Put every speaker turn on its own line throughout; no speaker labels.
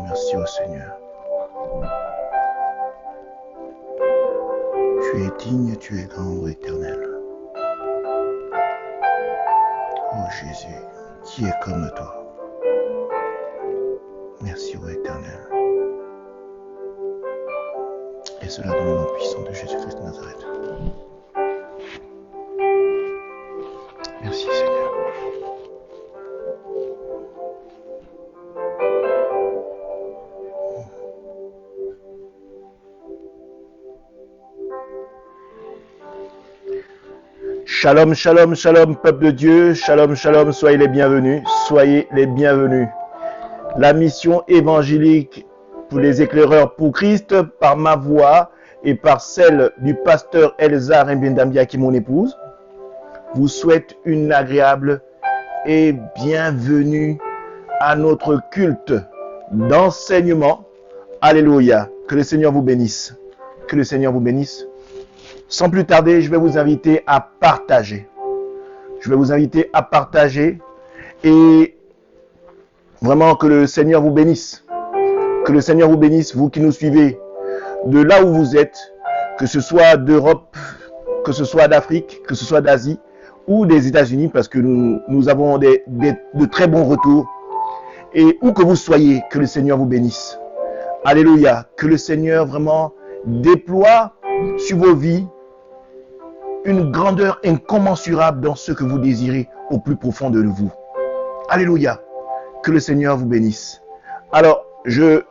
Merci au Seigneur. Tu es digne, tu es grand, ô Éternel. Oh Jésus, qui est comme toi? Merci ô Éternel. Et cela dans le nom puissant de Jésus-Christ de Nazareth. Merci Seigneur. Shalom, shalom, shalom, peuple de Dieu. Shalom, shalom, soyez les bienvenus. Soyez les bienvenus. La mission évangélique pour les éclaireurs pour Christ, par ma voix et par celle du pasteur Elsa Rimbindambia, qui est mon épouse, vous souhaite une agréable et bienvenue à notre culte d'enseignement. Alléluia. Que le Seigneur vous bénisse. Que le Seigneur vous bénisse. Sans plus tarder, je vais vous inviter à partager. Je vais vous inviter à partager et vraiment que le Seigneur vous bénisse. Que le Seigneur vous bénisse, vous qui nous suivez de là où vous êtes, que ce soit d'Europe, que ce soit d'Afrique, que ce soit d'Asie ou des États-Unis, parce que nous avons de très bons retours. Et où que vous soyez, que le Seigneur vous bénisse. Alléluia. Que le Seigneur vraiment déploie sur vos vies une grandeur incommensurable dans ce que vous désirez au plus profond de vous. Alléluia. Que le Seigneur vous bénisse. Alors, je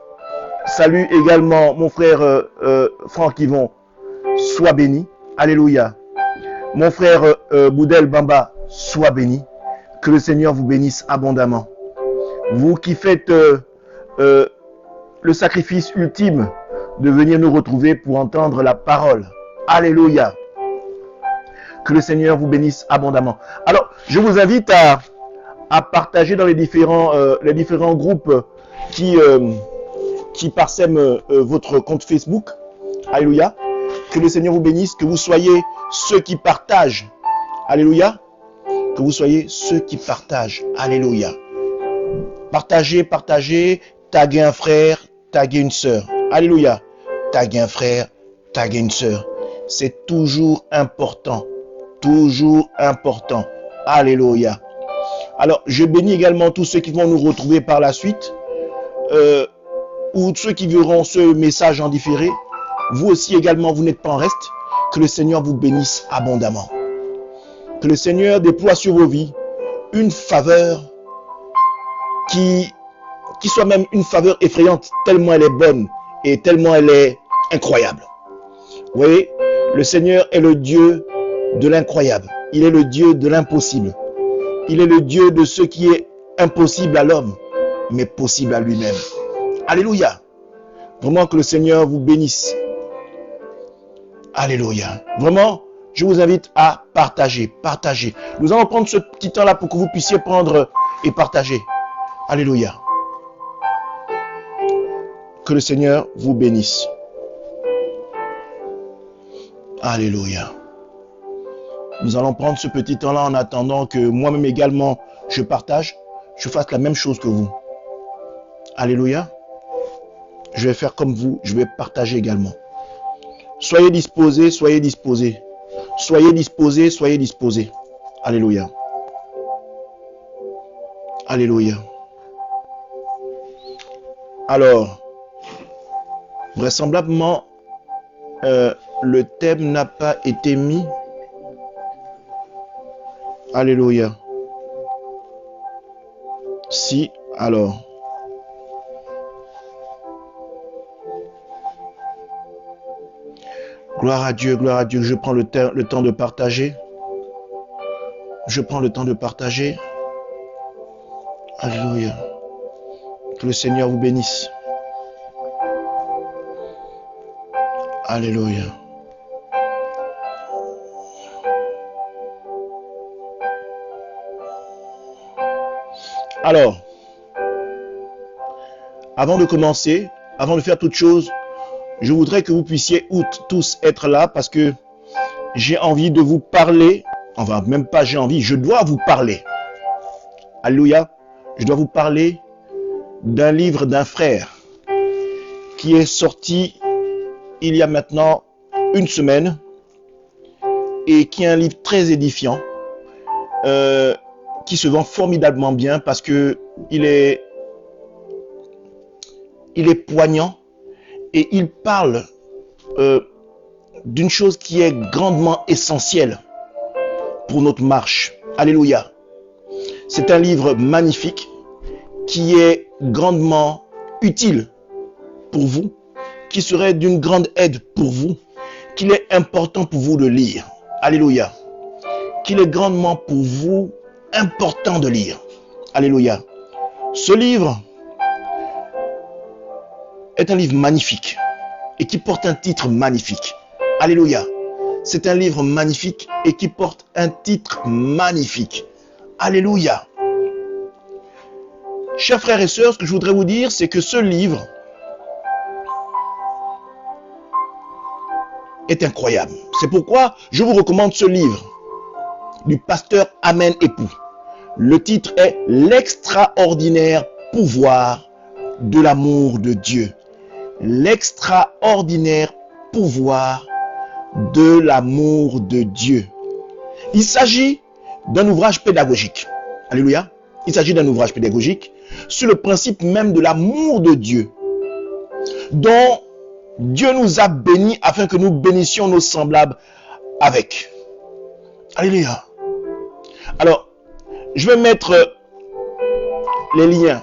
salue également mon frère Franck Yvon. Sois béni. Alléluia. Mon frère Boudel Bamba, sois béni. Que le Seigneur vous bénisse abondamment. Vous qui faites le sacrifice ultime de venir nous retrouver pour entendre la parole. Alléluia. Que le Seigneur vous bénisse abondamment. Alors, je vous invite à partager dans les différents groupes qui parsèment votre compte Facebook. Alléluia. Que le Seigneur vous bénisse, que vous soyez ceux qui partagent. Alléluia. Que vous soyez ceux qui partagent. Alléluia. Partagez, partagez, taguez un frère, taguez une sœur. Alléluia. Taguez un frère, taguez une sœur. C'est toujours important. Toujours important. Alléluia. Alors, je bénis également tous ceux qui vont nous retrouver par la suite, ou ceux qui verront ce message en différé. Vous aussi également, vous n'êtes pas en reste. Que le Seigneur vous bénisse abondamment. Que le Seigneur déploie sur vos vies une faveur qui soit même une faveur effrayante, tellement elle est bonne et tellement elle est incroyable. Vous voyez, le Seigneur est le Dieu de l'incroyable. Il est le Dieu de l'impossible. Il est le Dieu de ce qui est impossible à l'homme, mais possible à lui-même. Alléluia. Vraiment que le Seigneur vous bénisse. Alléluia. Vraiment, je vous invite à partager. Partager. Nous allons prendre ce petit temps-là pour que vous puissiez prendre et partager. Alléluia. Que le Seigneur vous bénisse. Alléluia. Nous allons prendre ce petit temps-là en attendant que moi-même également je partage, je fasse la même chose que vous. Alléluia. Je vais faire comme vous, je vais partager également. Soyez disposés, soyez disposés. Soyez disposés, soyez disposés. Alléluia. Alléluia. Alors, vraisemblablement, le thème n'a pas été mis. Alléluia. Si, alors. Gloire à Dieu, gloire à Dieu. Je prends le temps de partager. Je prends le temps de partager. Alléluia. Que le Seigneur vous bénisse. Alléluia. Alors, avant de commencer, avant de faire toute chose, je voudrais que vous puissiez tous être là parce que j'ai envie de vous parler. Enfin, même pas j'ai envie, je dois vous parler. Alléluia. Je dois vous parler d'un livre d'un frère. qui est sorti il y a maintenant une semaine et qui est un livre très édifiant, qui se vend formidablement bien parce que il est poignant et il parle d'une chose qui est grandement essentielle pour notre marche. Alléluia. C'est un livre magnifique qui est grandement utile pour vous, qui serait d'une grande aide pour vous, qu'il est important pour vous de lire. Alléluia. Qu'il est grandement pour vous important de lire. Alléluia. Ce livre est un livre magnifique et qui porte un titre magnifique. Alléluia. C'est un livre magnifique et qui porte un titre magnifique. Alléluia. Chers frères et sœurs, ce que je voudrais vous dire, c'est que ce livre est incroyable. C'est pourquoi je vous recommande ce livre du pasteur Amen Époux. Le titre est L'extraordinaire pouvoir de l'amour de Dieu. L'extraordinaire pouvoir de l'amour de Dieu. Il s'agit d'un ouvrage pédagogique. Alléluia. Il s'agit d'un ouvrage pédagogique sur le principe même de l'amour de Dieu, dont Dieu nous a bénis afin que nous bénissions nos semblables avec. Alléluia. Alors, je vais mettre les liens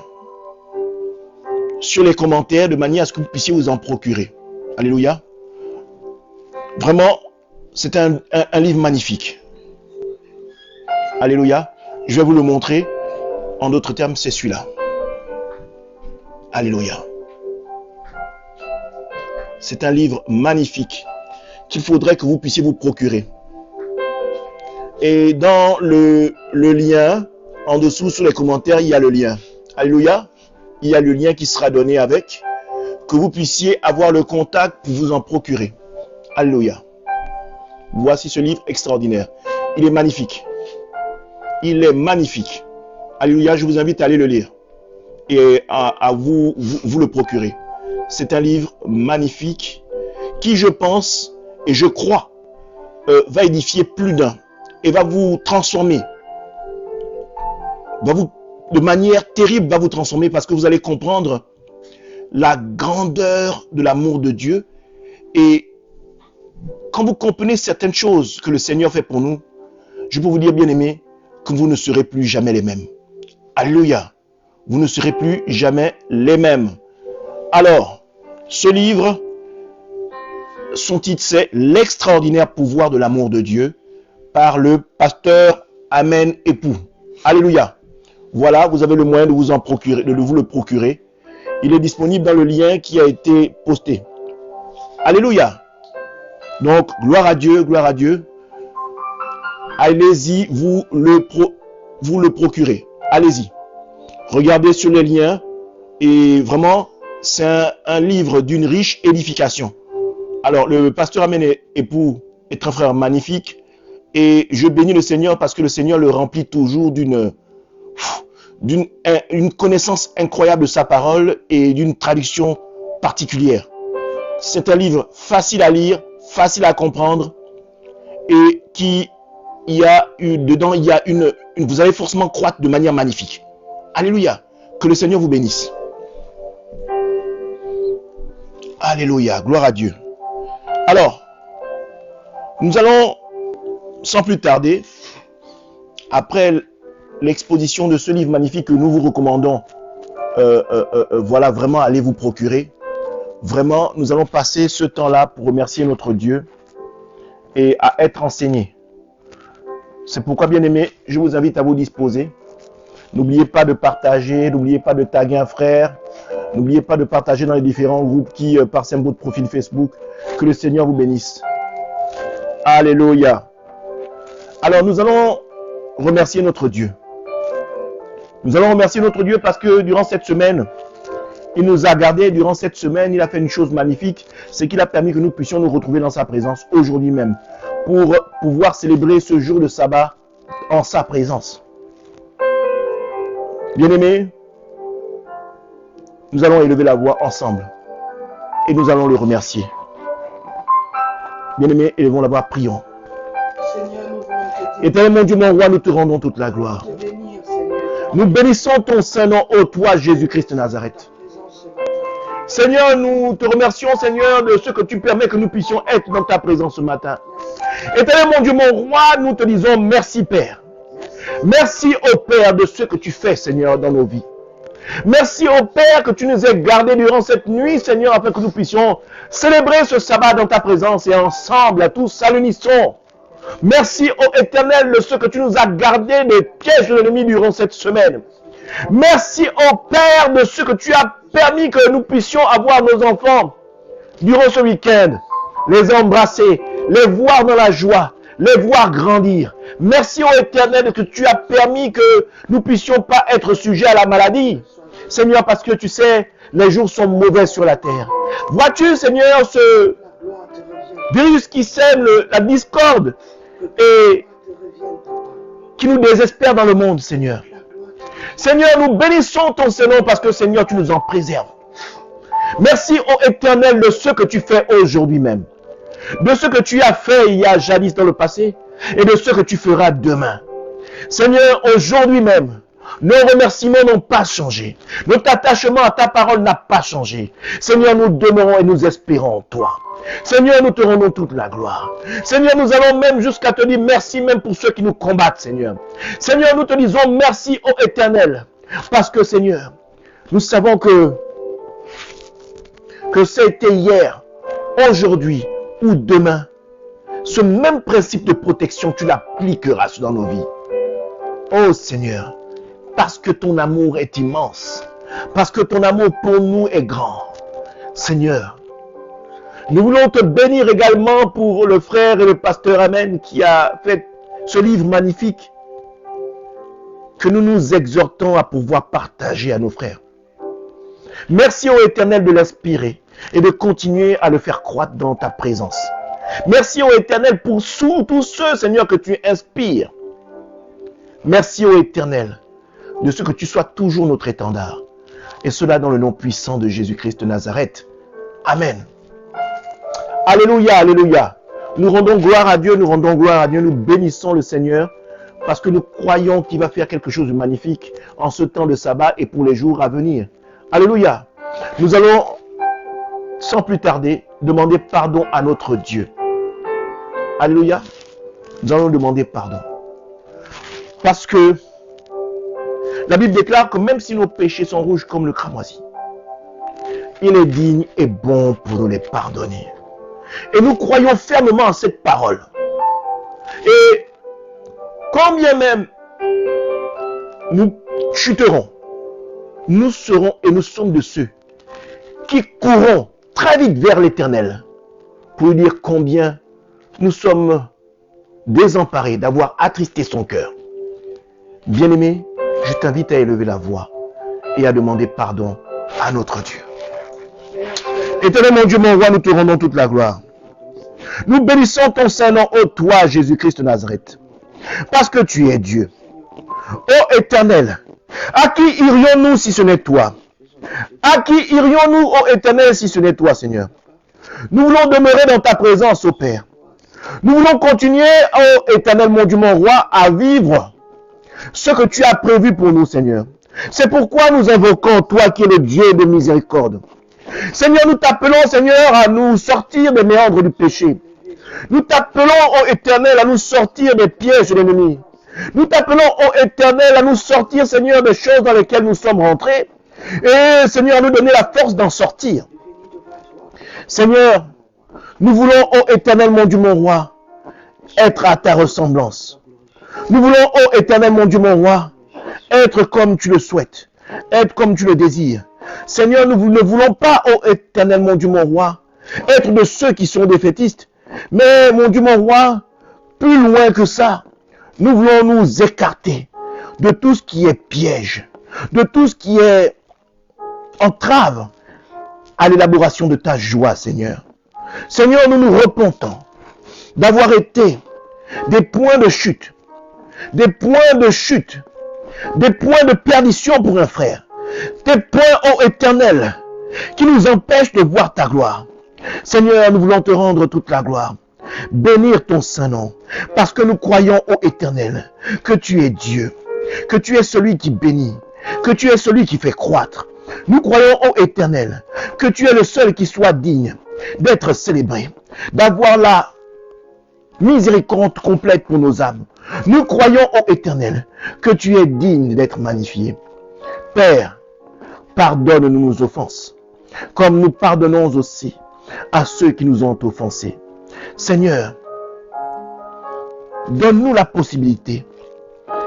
sur les commentaires de manière à ce que vous puissiez vous en procurer. Alléluia. Vraiment, c'est un livre magnifique. Alléluia. Je vais vous le montrer. En d'autres termes, c'est celui-là. Alléluia. C'est un livre magnifique qu'il faudrait que vous puissiez vous procurer. Et dans le lien, en dessous, sur les commentaires, il y a le lien. Alléluia. Il y a le lien qui sera donné avec, que vous puissiez avoir le contact pour vous en procurer. Alléluia. Voici ce livre extraordinaire. Il est magnifique. Il est magnifique. Alléluia, je vous invite à aller le lire et à vous le procurer. C'est un livre magnifique qui, je pense et je crois, va édifier plus d'un et va vous transformer. De manière terrible, va vous transformer parce que vous allez comprendre la grandeur de l'amour de Dieu. Et quand vous comprenez certaines choses que le Seigneur fait pour nous, je peux vous dire, bien aimé, que vous ne serez plus jamais les mêmes. Alléluia. Vous ne serez plus jamais les mêmes. Alors, ce livre, son titre c'est L'extraordinaire pouvoir de l'amour de Dieu par le pasteur Amen Époux. Alléluia. Voilà, vous avez le moyen de vous en procurer, de vous le procurer. Il est disponible dans le lien qui a été posté. Alléluia. Donc, gloire à Dieu, gloire à Dieu. Allez-y, vous le procurez. Allez-y. Regardez sur les liens. Et vraiment, c'est un livre d'une riche édification. Alors, le pasteur Amen Époux est un frère magnifique. Et je bénis le Seigneur parce que le Seigneur le remplit toujours d'une connaissance incroyable de sa parole et d'une traduction particulière. C'est un livre facile à lire, facile à comprendre et dedans, vous allez forcément croître de manière magnifique. Alléluia. Que le Seigneur vous bénisse. Alléluia. Gloire à Dieu. Alors, nous allons, sans plus tarder, après l'exposition de ce livre magnifique que nous vous recommandons, voilà, vraiment, allez vous procurer. Vraiment, nous allons passer ce temps-là pour remercier notre Dieu et à être enseignés. C'est pourquoi, bien aimé, je vous invite à vous disposer. N'oubliez pas de partager, n'oubliez pas de taguer un frère, n'oubliez pas de partager dans les différents groupes qui, par symbole de profil Facebook, que le Seigneur vous bénisse. Alléluia. Alors, nous allons remercier notre Dieu. Nous allons remercier notre Dieu parce que durant cette semaine, il nous a gardés. Durant cette semaine, il a fait une chose magnifique, c'est qu'il a permis que nous puissions nous retrouver dans sa présence aujourd'hui même pour pouvoir célébrer ce jour de sabbat en sa présence. Bien-aimés, nous allons élever la voix ensemble et nous allons le remercier. Bien-aimés, élevons la voix, prions. Éternel mon Dieu, mon roi, nous te rendons toute la gloire. Nous bénissons ton Saint-Nom, ô toi, Jésus-Christ de Nazareth. Seigneur, nous te remercions, Seigneur, de ce que tu permets que nous puissions être dans ta présence ce matin. Éternel mon Dieu, mon roi, nous te disons merci, Père. Merci, ô Père, de ce que tu fais, Seigneur, dans nos vies. Merci, ô Père, que tu nous aies gardés durant cette nuit, Seigneur, afin que nous puissions célébrer ce sabbat dans ta présence et ensemble, à tous, à l'unisson. Merci, ô Éternel, de ce que tu nous as gardés des pièges de l'ennemi durant cette semaine. Merci, ô Père, de ce que tu as permis que nous puissions avoir nos enfants durant ce week-end, les embrasser, les voir dans la joie, les voir grandir. Merci, ô Éternel, que tu as permis que nous puissions pas être sujets à la maladie. Seigneur, parce que tu sais, les jours sont mauvais sur la terre. Vois-tu, Seigneur, ce virus qui sème la discorde et qui nous désespère dans le monde, Seigneur. Seigneur, nous bénissons ton Saint-Nom parce que, Seigneur, tu nous en préserves. Merci, ô Éternel, de ce que tu fais aujourd'hui même. De ce que tu as fait il y a jadis dans le passé et de ce que tu feras demain. Seigneur, aujourd'hui même, nos remerciements n'ont pas changé. Notre attachement à ta parole n'a pas changé. Seigneur, nous demeurons et nous espérons en toi. Seigneur, nous te rendons toute la gloire. Seigneur, nous allons même jusqu'à te dire merci même pour ceux qui nous combattent, Seigneur. Seigneur, nous te disons merci, ô Éternel. Parce que, Seigneur, nous savons que c'était hier, aujourd'hui ou demain, ce même principe de protection, tu l'appliqueras dans nos vies. Oh Seigneur, parce que ton amour est immense, parce que ton amour pour nous est grand. Seigneur, nous voulons te bénir également pour le frère et le pasteur Amen qui a fait ce livre magnifique que nous nous exhortons à pouvoir partager à nos frères. Merci ô Éternel de l'inspirer et de continuer à le faire croître dans ta présence. Merci ô Éternel pour tous ceux, Seigneur, que tu inspires. Merci ô Éternel de ce que tu sois toujours notre étendard. Et cela dans le nom puissant de Jésus-Christ de Nazareth. Amen. Alléluia, alléluia. Nous rendons gloire à Dieu, nous bénissons le Seigneur parce que nous croyons qu'il va faire quelque chose de magnifique en ce temps de sabbat et pour les jours à venir. Alléluia. Nous allons, sans plus tarder, demander pardon à notre Dieu. Alléluia. Nous allons demander pardon. Parce que la Bible déclare que même si nos péchés sont rouges comme le cramoisi, il est digne et bon pour nous les pardonner. Et nous croyons fermement en cette parole. Et quand bien même nous chuterons, nous serons et nous sommes de ceux qui courront très vite vers l'Éternel pour lui dire combien nous sommes désemparés d'avoir attristé son cœur. Bien-aimé, je t'invite à élever la voix et à demander pardon à notre Dieu. Éternel mon Dieu, mon roi, nous te rendons toute la gloire. Nous bénissons ton Saint-Nom, ô toi, Jésus-Christ de Nazareth, parce que tu es Dieu. Ô Éternel, à qui irions-nous si ce n'est toi? À qui irions-nous, ô Éternel, si ce n'est toi, Seigneur? Nous voulons demeurer dans ta présence, ô Père. Nous voulons continuer, ô Éternel, mon Dieu, mon roi, à vivre ce que tu as prévu pour nous, Seigneur. C'est pourquoi nous invoquons toi qui es le Dieu de miséricorde. Seigneur, nous t'appelons, Seigneur, à nous sortir des méandres du péché. Nous t'appelons, ô Éternel, à nous sortir des pièges de l'ennemi. Nous t'appelons, ô Éternel, à nous sortir, Seigneur, des choses dans lesquelles nous sommes rentrés. Et, Seigneur, à nous donner la force d'en sortir. Seigneur, nous voulons, ô Éternel, mon Dieu, mon roi, être à ta ressemblance. Nous voulons, ô Éternel, mon Dieu, mon roi, être comme tu le souhaites, être comme tu le désires. Seigneur, nous ne voulons pas, ô Éternel, mon Dieu, mon roi, être de ceux qui sont défaitistes. Mais, mon Dieu, mon roi, plus loin que ça, nous voulons nous écarter de tout ce qui est piège, de tout ce qui est entrave à l'élaboration de ta joie, Seigneur. Seigneur, nous nous repentons d'avoir été des points de chute, des points de perdition pour un frère, des points, ô Éternel, qui nous empêchent de voir ta gloire. Seigneur, nous voulons te rendre toute la gloire. Bénir ton saint nom, parce que nous croyons, ô Éternel, que tu es Dieu, que tu es celui qui bénit, que tu es celui qui fait croître. Nous croyons, ô Éternel, que tu es le seul qui soit digne d'être célébré, d'avoir la miséricorde complète pour nos âmes. Nous croyons, ô Éternel, que tu es digne d'être magnifié. Père, pardonne-nous nos offenses, comme nous pardonnons aussi à ceux qui nous ont offensés. Seigneur, donne-nous la possibilité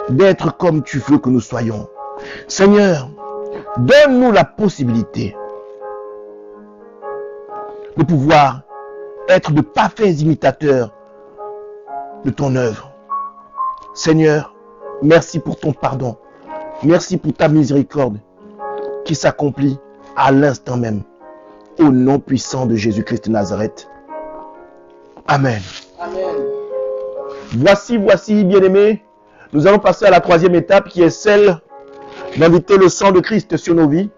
d'être comme tu veux que nous soyons. Seigneur, donne-nous la possibilité de pouvoir être de parfaits imitateurs de ton œuvre. Seigneur, merci pour ton pardon. Merci pour ta miséricorde qui s'accomplit à l'instant même. Au nom puissant de Jésus-Christ de Nazareth. Amen.
Amen.
Voici, bien-aimés, nous allons passer à la troisième étape qui est celle d'inviter le sang de Christ sur nos vies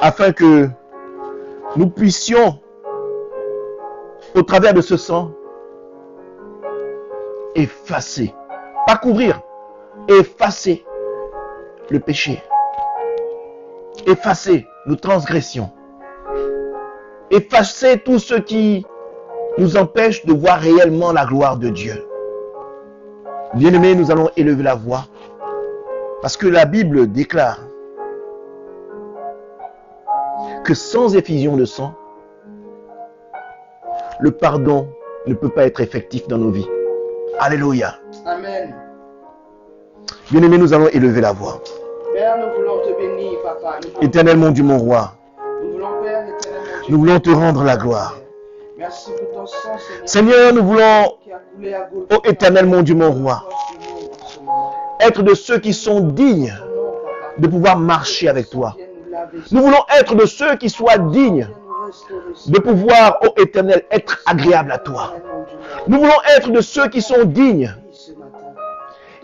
afin que nous puissions, au travers de ce sang, effacer, pas couvrir, effacer le péché, effacer nos transgressions, effacer tout ce qui nous empêche de voir réellement la gloire de Dieu. Bien-aimés, nous allons élever la voix parce que la Bible déclare que sans effusion de sang, le pardon ne peut pas être effectif dans nos vies. Alléluia.
Amen.
Bien-aimés, nous allons élever la voix.
Père, nous voulons te bénir, Papa.
Éternel mon Dieu, mon roi,
Nous voulons, Père, éternel mon Dieu,
nous voulons te rendre la gloire.
merci pour ton sang, Seigneur.
Seigneur, nous voulons,
Qui a coulé à Golgotha.
ô Éternel mon Dieu, mon roi, être de ceux qui sont dignes de pouvoir marcher avec toi. Nous voulons être de ceux qui soient dignes de pouvoir, ô Éternel, être agréable à toi. Nous voulons être de ceux qui sont dignes,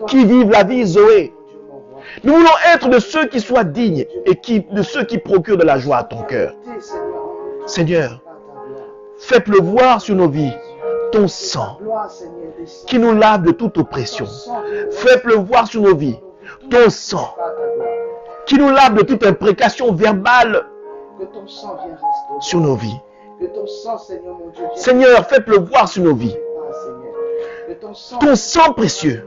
qui vivent la vie Zoé. Nous voulons être de ceux qui soient dignes et de ceux qui procurent de la joie à ton cœur. Seigneur, fais pleuvoir sur nos vies ton sang qui nous lave de toute oppression. Fais pleuvoir sur nos vies ton sang qui nous lave de toute imprécation verbale sur nos vies. Seigneur, fais pleuvoir sur nos vies ton sang précieux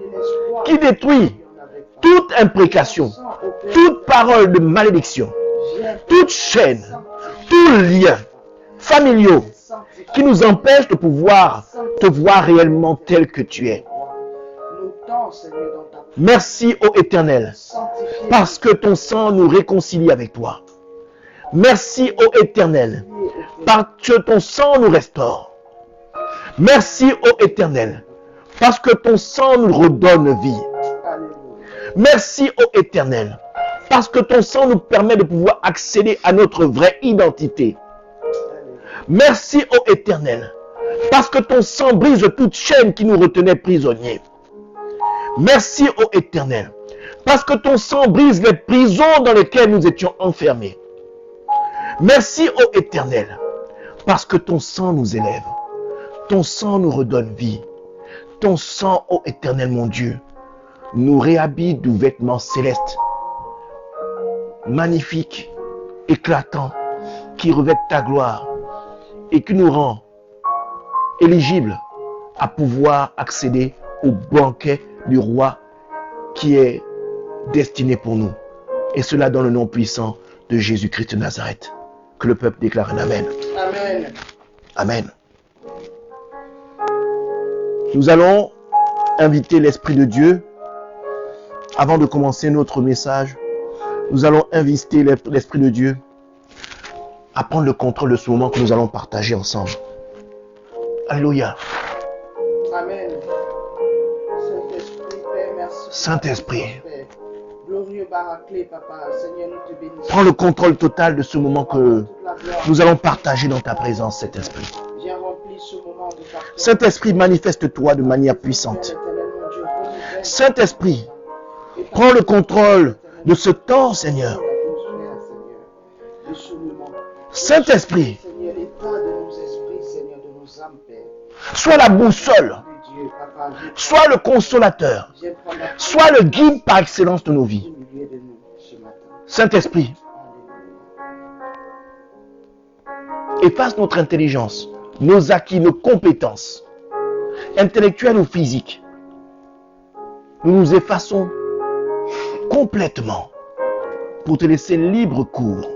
qui détruit toute imprécation, toute parole de malédiction, toute chaîne, tout lien familiaux qui nous empêche de pouvoir te voir réellement tel que tu es. Merci, ô Éternel, parce que ton sang nous réconcilie avec toi. Merci, ô Éternel, parce que ton sang nous restaure. Merci, ô Éternel, parce que ton sang nous redonne vie. Merci, ô Éternel, parce que ton sang nous permet de pouvoir accéder à notre vraie identité. Merci, ô Éternel, parce que ton sang brise toute chaîne qui nous retenait prisonniers. Merci, ô Éternel, parce que ton sang brise les prisons dans lesquelles nous étions enfermés. Merci, ô Éternel, parce que ton sang nous élève. Ton sang nous redonne vie. Ton sang, ô Éternel mon Dieu, nous réhabille de vêtements célestes, magnifiques, éclatants, qui revêtent ta gloire et qui nous rend éligibles à pouvoir accéder au banquet du roi qui est destiné pour nous. Et cela dans le nom puissant de Jésus-Christ de Nazareth. Que le peuple déclare un Amen.
Amen.
Amen. Nous allons inviter l'Esprit de Dieu. Avant de commencer notre message, nous allons inviter l'Esprit de Dieu à prendre le contrôle de ce moment que nous allons partager ensemble. Alléluia.
Amen. Saint-Esprit, Père, merci.
Saint-Esprit,
Glorieux Baraclé, Papa, Seigneur, nous te bénissons.
prends le contrôle total de ce moment que nous allons partager dans ta présence, Saint-Esprit.
Viens remplir ce moment de ta présence.
Saint-Esprit, manifeste-toi de manière puissante. Saint-Esprit, prends le contrôle de ce temps, Seigneur. Saint-Esprit,
Seigneur, l'état de nos esprits, Seigneur, de nos âmes, Père.
sois la boussole,
De Dieu, Papa,
sois le consolateur,
viens prendre la
sois le guide par excellence de nos vies.
au milieu de nous ce matin.
Saint-Esprit,
Alléluia.
efface notre intelligence, nos acquis, nos compétences, intellectuelles ou physiques. Nous nous effaçons complètement pour te laisser libre cours.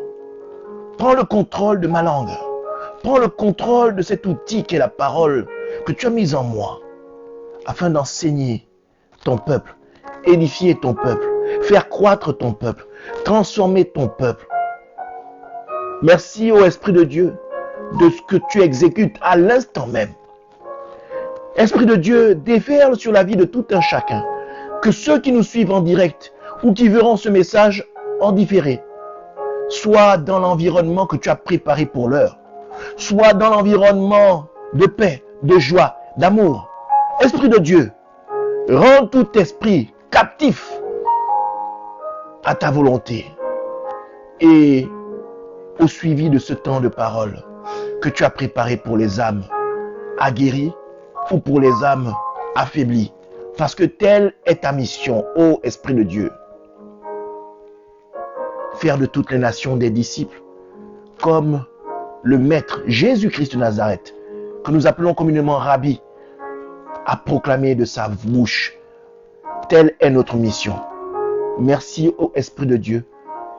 Prends le contrôle de ma langue. Prends le contrôle de cet outil qu'est la parole que tu as mise en moi afin d'enseigner ton peuple, édifier ton peuple, faire croître ton peuple, transformer ton peuple. Merci ô Esprit de Dieu de ce que tu exécutes à l'instant même. Esprit de Dieu, déferle sur la vie de tout un chacun. Que ceux qui nous suivent en direct ou qui verront ce message en différé soient dans l'environnement que tu as préparé pour l'heure. Soient dans l'environnement de paix, de joie, d'amour. Esprit de Dieu, rends tout esprit captif à ta volonté et au suivi de ce temps de parole que tu as préparé pour les âmes aguerries ou pour les âmes affaiblies. Parce que telle est ta mission, ô Esprit de Dieu. Faire de toutes les nations des disciples, comme le Maître Jésus-Christ de Nazareth, que nous appelons communément Rabbi, a proclamé de sa bouche. Telle est notre mission. Merci, ô Esprit de Dieu,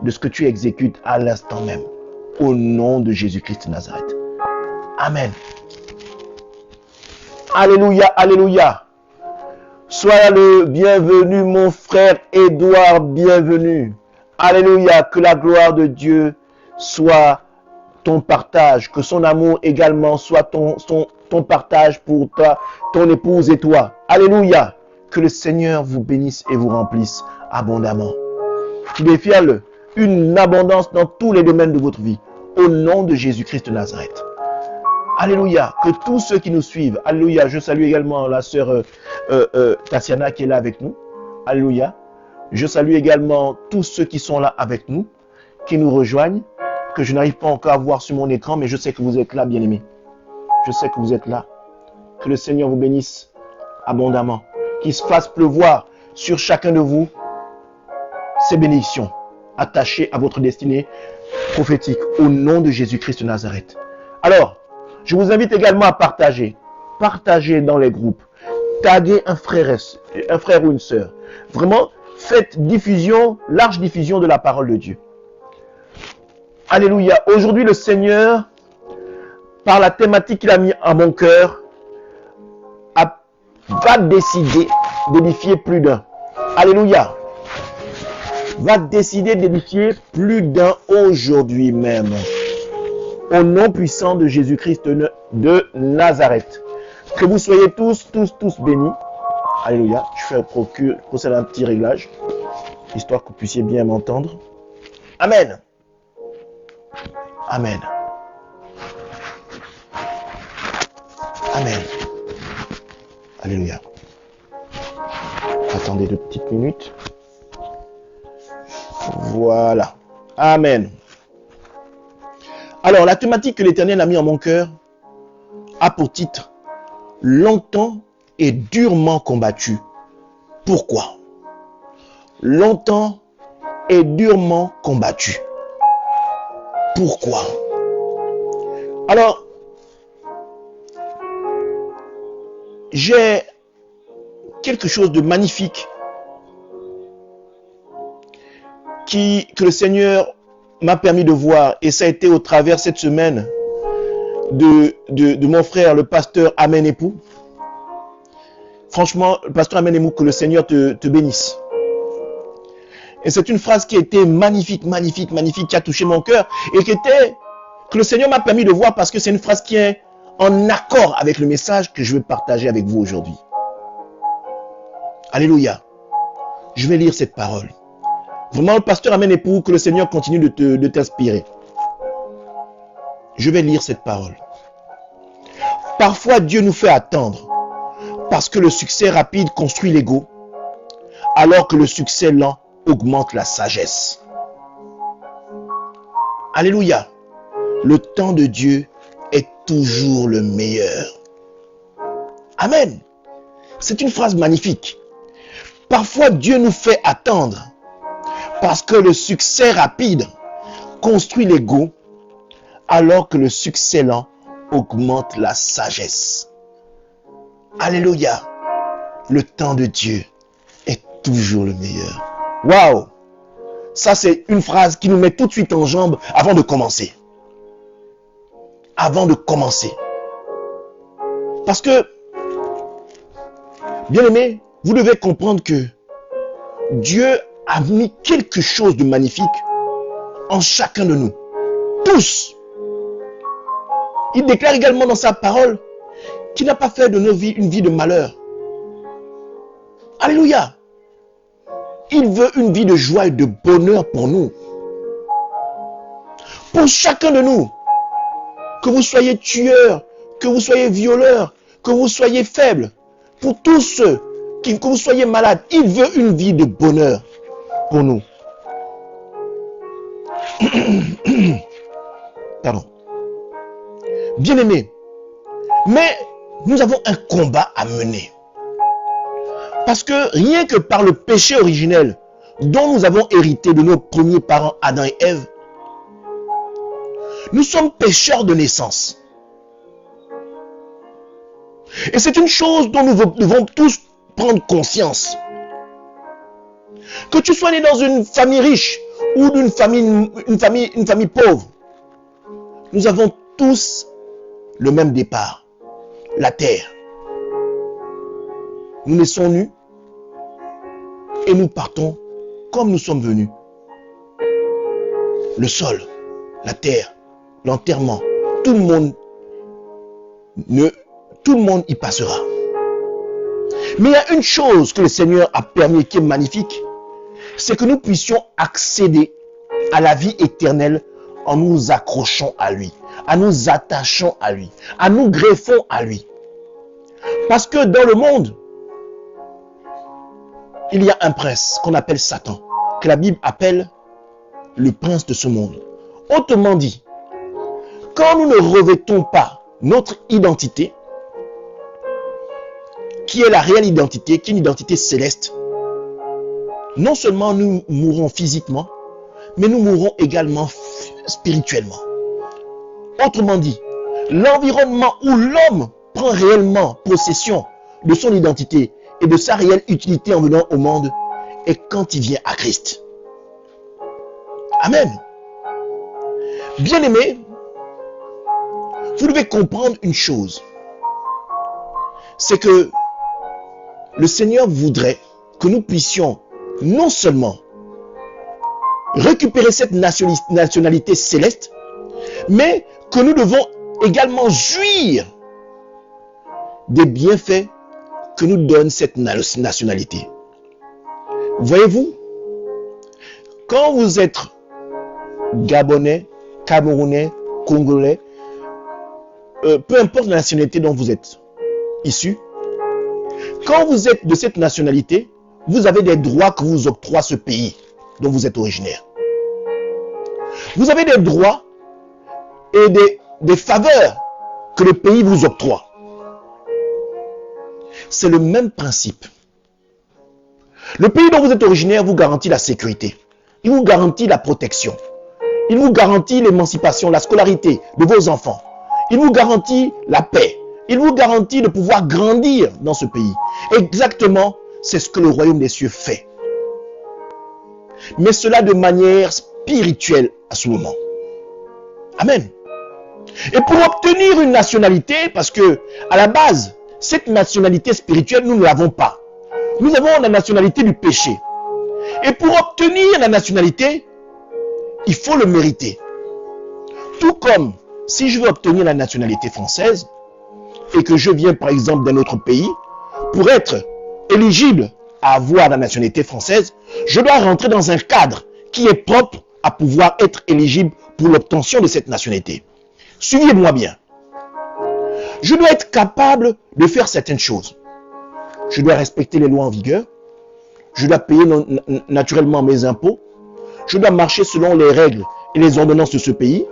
de ce que tu exécutes à l'instant même. Au nom de Jésus-Christ de Nazareth. Amen. Alléluia, alléluia. Sois le bienvenu, mon frère Édouard, bienvenue. Alléluia, que la gloire de Dieu soit ton partage, que son amour également soit ton partage pour ton épouse et toi. Alléluia, que le Seigneur vous bénisse et vous remplisse abondamment. Qu'il déferle une abondance dans tous les domaines de votre vie, au nom de Jésus-Christ de Nazareth. Alléluia, que tous ceux qui nous suivent, alléluia, je salue également la sœur Tatiana qui est là avec nous, alléluia. Je salue également tous ceux qui sont là avec nous, qui nous rejoignent, que je n'arrive pas encore à voir sur mon écran, mais je sais que vous êtes là, bien-aimés. Je sais que vous êtes là. Que le Seigneur vous bénisse abondamment, qu'il se fasse pleuvoir sur chacun de vous ces bénédictions attachées à votre destinée prophétique, au nom de Jésus-Christ de Nazareth. Alors, je vous invite également à partager. Partagez dans les groupes. Taguez un frère ou une sœur. Vraiment, faites diffusion, large diffusion de la parole de Dieu. Alléluia. Aujourd'hui, le Seigneur, par la thématique qu'il a mis à mon cœur, va décider d'édifier plus d'un. Alléluia. Va décider d'édifier plus d'un aujourd'hui même. Au nom puissant de Jésus-Christ de Nazareth. Que vous soyez tous bénis. Alléluia. Je fais procéder à un petit réglage, histoire que vous puissiez bien m'entendre. Amen. Amen. Amen. Alléluia. Attendez 2 petites minutes. Voilà. Amen. Alors, la thématique que l'Éternel a mis en mon cœur a pour titre « Longtemps et durement combattu ». Pourquoi? Longtemps et durement combattu. Pourquoi? Alors, j'ai quelque chose de magnifique que le Seigneur m'a permis de voir, et ça a été au travers cette semaine de mon frère, le pasteur Amen Époux. Franchement, le pasteur Amen Époux, que le Seigneur te bénisse. Et c'est une phrase qui a été magnifique, qui a touché mon cœur, et que le Seigneur m'a permis de voir parce que c'est une phrase qui est en accord avec le message que je veux partager avec vous aujourd'hui. Alléluia. Je vais lire cette parole. Vraiment, le pasteur Amen Époux, que le Seigneur continue de t'inspirer. Je vais lire cette parole. Parfois, Dieu nous fait attendre parce que le succès rapide construit l'ego, alors que le succès lent augmente la sagesse. Alléluia. Le temps de Dieu est toujours le meilleur. Amen. C'est une phrase magnifique. Parfois, Dieu nous fait attendre parce que le succès rapide construit l'ego, alors que le succès lent augmente la sagesse. Alléluia. Le temps de Dieu est toujours le meilleur. Waouh! Ça, c'est une phrase qui nous met tout de suite en jambe avant de commencer. Avant de commencer. Parce que, bien aimé, vous devez comprendre que Dieu a mis quelque chose de magnifique en chacun de nous. Tous. Il déclare également dans sa parole qu'il n'a pas fait de nos vies une vie de malheur. Alléluia. Il veut une vie de joie et de bonheur pour nous. Pour chacun de nous. Que vous soyez tueur, que vous soyez violeur, que vous soyez faible. Pour tous ceux que vous soyez malade, il veut une vie de bonheur pour nous. Pardon. Bien-aimés, mais nous avons un combat à mener. Parce que rien que par le péché originel dont nous avons hérité de nos premiers parents Adam et Ève, nous sommes pécheurs de naissance. Et c'est une chose dont nous devons tous prendre conscience. Que tu sois né dans une famille riche ou d'une famille, une famille pauvre, nous avons tous le même départ, la terre. Nous naissons nus et nous partons comme nous sommes venus. Le sol, la terre, l'enterrement, tout le monde y passera. Mais il y a une chose que le Seigneur a permis qui est magnifique, c'est que nous puissions accéder à la vie éternelle en nous accrochant à lui, en nous attachant à lui, en nous greffant à lui. Parce que dans le monde, il y a un prince qu'on appelle Satan, que la Bible appelle le prince de ce monde. Autrement dit, quand nous ne revêtons pas notre identité, qui est la réelle identité, qui est une identité céleste, non seulement nous mourrons physiquement, mais nous mourrons également spirituellement. Autrement dit, l'environnement où l'homme prend réellement possession de son identité et de sa réelle utilité en venant au monde est quand il vient à Christ. Amen. Bien-aimés, vous devez comprendre une chose. C'est que le Seigneur voudrait que nous puissions non seulement récupérer cette nationalité céleste, mais que nous devons également jouir des bienfaits que nous donne cette nationalité. Voyez-vous, quand vous êtes Gabonais, Camerounais, Congolais, peu importe la nationalité dont vous êtes issu, quand vous êtes de cette nationalité, vous avez des droits que vous octroie ce pays dont vous êtes originaire. Vous avez des droits et des faveurs que le pays vous octroie. C'est le même principe. Le pays dont vous êtes originaire vous garantit la sécurité. Il vous garantit la protection. Il vous garantit l'émancipation, la scolarité de vos enfants. Il vous garantit la paix. Il vous garantit de pouvoir grandir dans ce pays. Exactement, c'est ce que le royaume des cieux fait. Mais cela de manière spirituelle à ce moment. Amen. Et pour obtenir une nationalité, parce que à la base, cette nationalité spirituelle, nous ne l'avons pas. Nous avons la nationalité du péché. Et pour obtenir la nationalité, il faut le mériter. Tout comme si je veux obtenir la nationalité française et que je viens par exemple d'un autre pays, pour être éligible à avoir la nationalité française, je dois rentrer dans un cadre qui est propre à pouvoir être éligible pour l'obtention de cette nationalité. Suivez-moi bien. Je dois être capable de faire certaines choses. Je dois respecter les lois en vigueur. Je dois payer naturellement mes impôts. Je dois marcher selon les règles et les ordonnances de ce pays.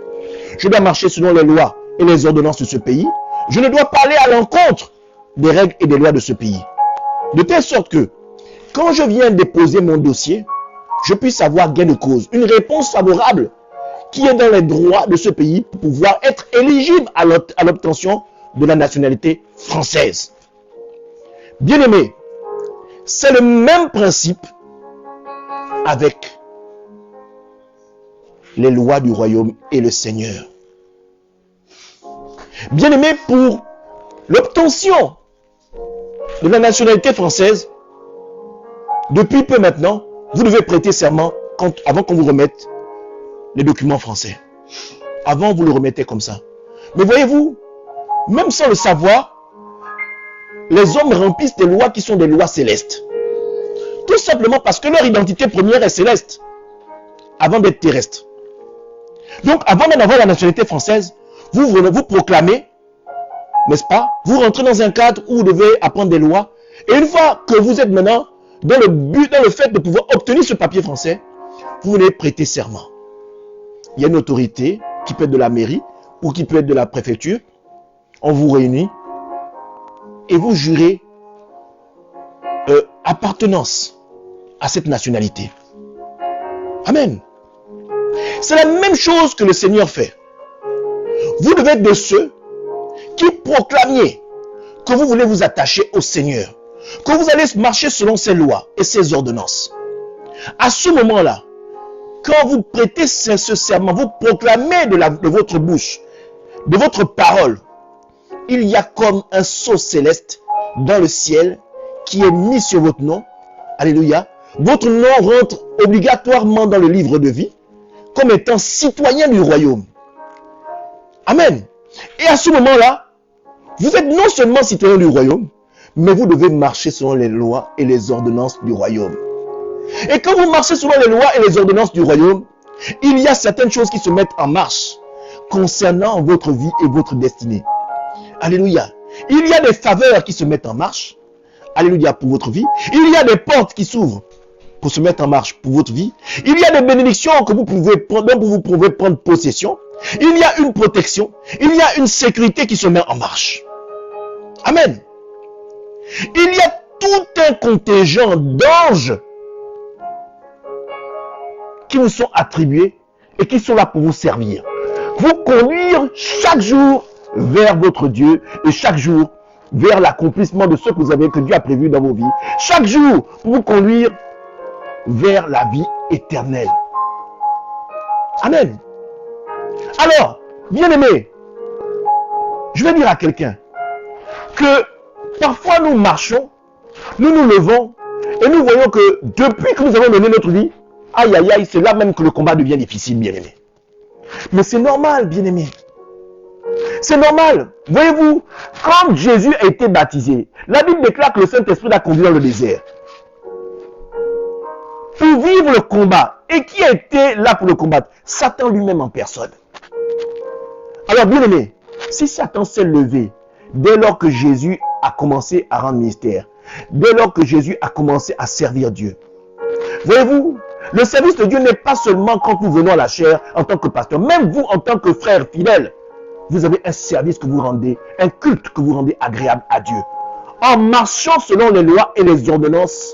Je dois marcher selon les lois et les ordonnances de ce pays. Je ne dois pas aller à l'encontre des règles et des lois de ce pays. De telle sorte que, quand je viens déposer mon dossier, je puisse avoir gain de cause, une réponse favorable qui est dans les droits de ce pays pour pouvoir être éligible à l'obtention de la nationalité française. Bien-aimés, c'est le même principe avec les lois du royaume et le Seigneur. Bien-aimés, pour l'obtention de la nationalité française, depuis peu maintenant, vous devez prêter serment avant qu'on vous remette les documents français. Avant, vous le remettez comme ça. Mais voyez-vous, même sans le savoir, les hommes remplissent des lois qui sont des lois célestes. Tout simplement parce que leur identité première est céleste, avant d'être terrestre. Donc, avant d'en avoir la nationalité française, vous proclamez, n'est-ce pas? Vous rentrez dans un cadre où vous devez apprendre des lois. Et une fois que vous êtes maintenant dans le fait de pouvoir obtenir ce papier français, vous venez prêter serment. Il y a une autorité qui peut être de la mairie ou qui peut être de la préfecture. On vous réunit et vous jurez appartenance à cette nationalité. Amen. C'est la même chose que le Seigneur fait. Vous devez être de ceux qui proclamiez que vous voulez vous attacher au Seigneur, que vous allez marcher selon ses lois et ses ordonnances. À ce moment-là, quand vous prêtez ce serment, vous proclamez de votre bouche, de votre parole, il y a comme un sceau céleste dans le ciel qui est mis sur votre nom. Alléluia. Votre nom rentre obligatoirement dans le livre de vie comme étant citoyen du royaume. Amen. Et à ce moment-là, vous êtes non seulement citoyen du royaume, mais vous devez marcher selon les lois et les ordonnances du royaume. Et quand vous marchez selon les lois et les ordonnances du royaume, il y a certaines choses qui se mettent en marche concernant votre vie et votre destinée. Alléluia. Il y a des faveurs qui se mettent en marche. Alléluia, pour votre vie. Il y a des portes qui s'ouvrent pour se mettre en marche pour votre vie. Il y a des bénédictions que vous pouvez prendre, dont vous pouvez prendre possession. Il y a une protection. Il y a une sécurité qui se met en marche. Amen. Il y a tout un contingent d'anges qui vous sont attribués et qui sont là pour vous servir. Vous conduire chaque jour vers votre Dieu et chaque jour vers l'accomplissement de ce que Dieu a prévu dans vos vies. Chaque jour pour vous conduire vers la vie éternelle. Amen. Alors, bien-aimés, je vais dire à quelqu'un que parfois nous marchons, nous nous levons et nous voyons que depuis que nous avons donné notre vie, aïe aïe aïe, c'est là même que le combat devient difficile, bien-aimés. Mais c'est normal, bien-aimés. C'est normal. Voyez-vous, quand Jésus a été baptisé, la Bible déclare que le Saint-Esprit l'a conduit dans le désert pour vivre le combat. Et qui a été là pour le combattre? Satan lui-même en personne. Alors, bien-aimés, si Satan s'est levé dès lors que Jésus a commencé à rendre ministère, dès lors que Jésus a commencé à servir Dieu, voyez-vous, le service de Dieu n'est pas seulement quand nous venons à la chair en tant que pasteur. Même vous, en tant que frère fidèle, vous avez un service que vous rendez, un culte que vous rendez agréable à Dieu. En marchant selon les lois et les ordonnances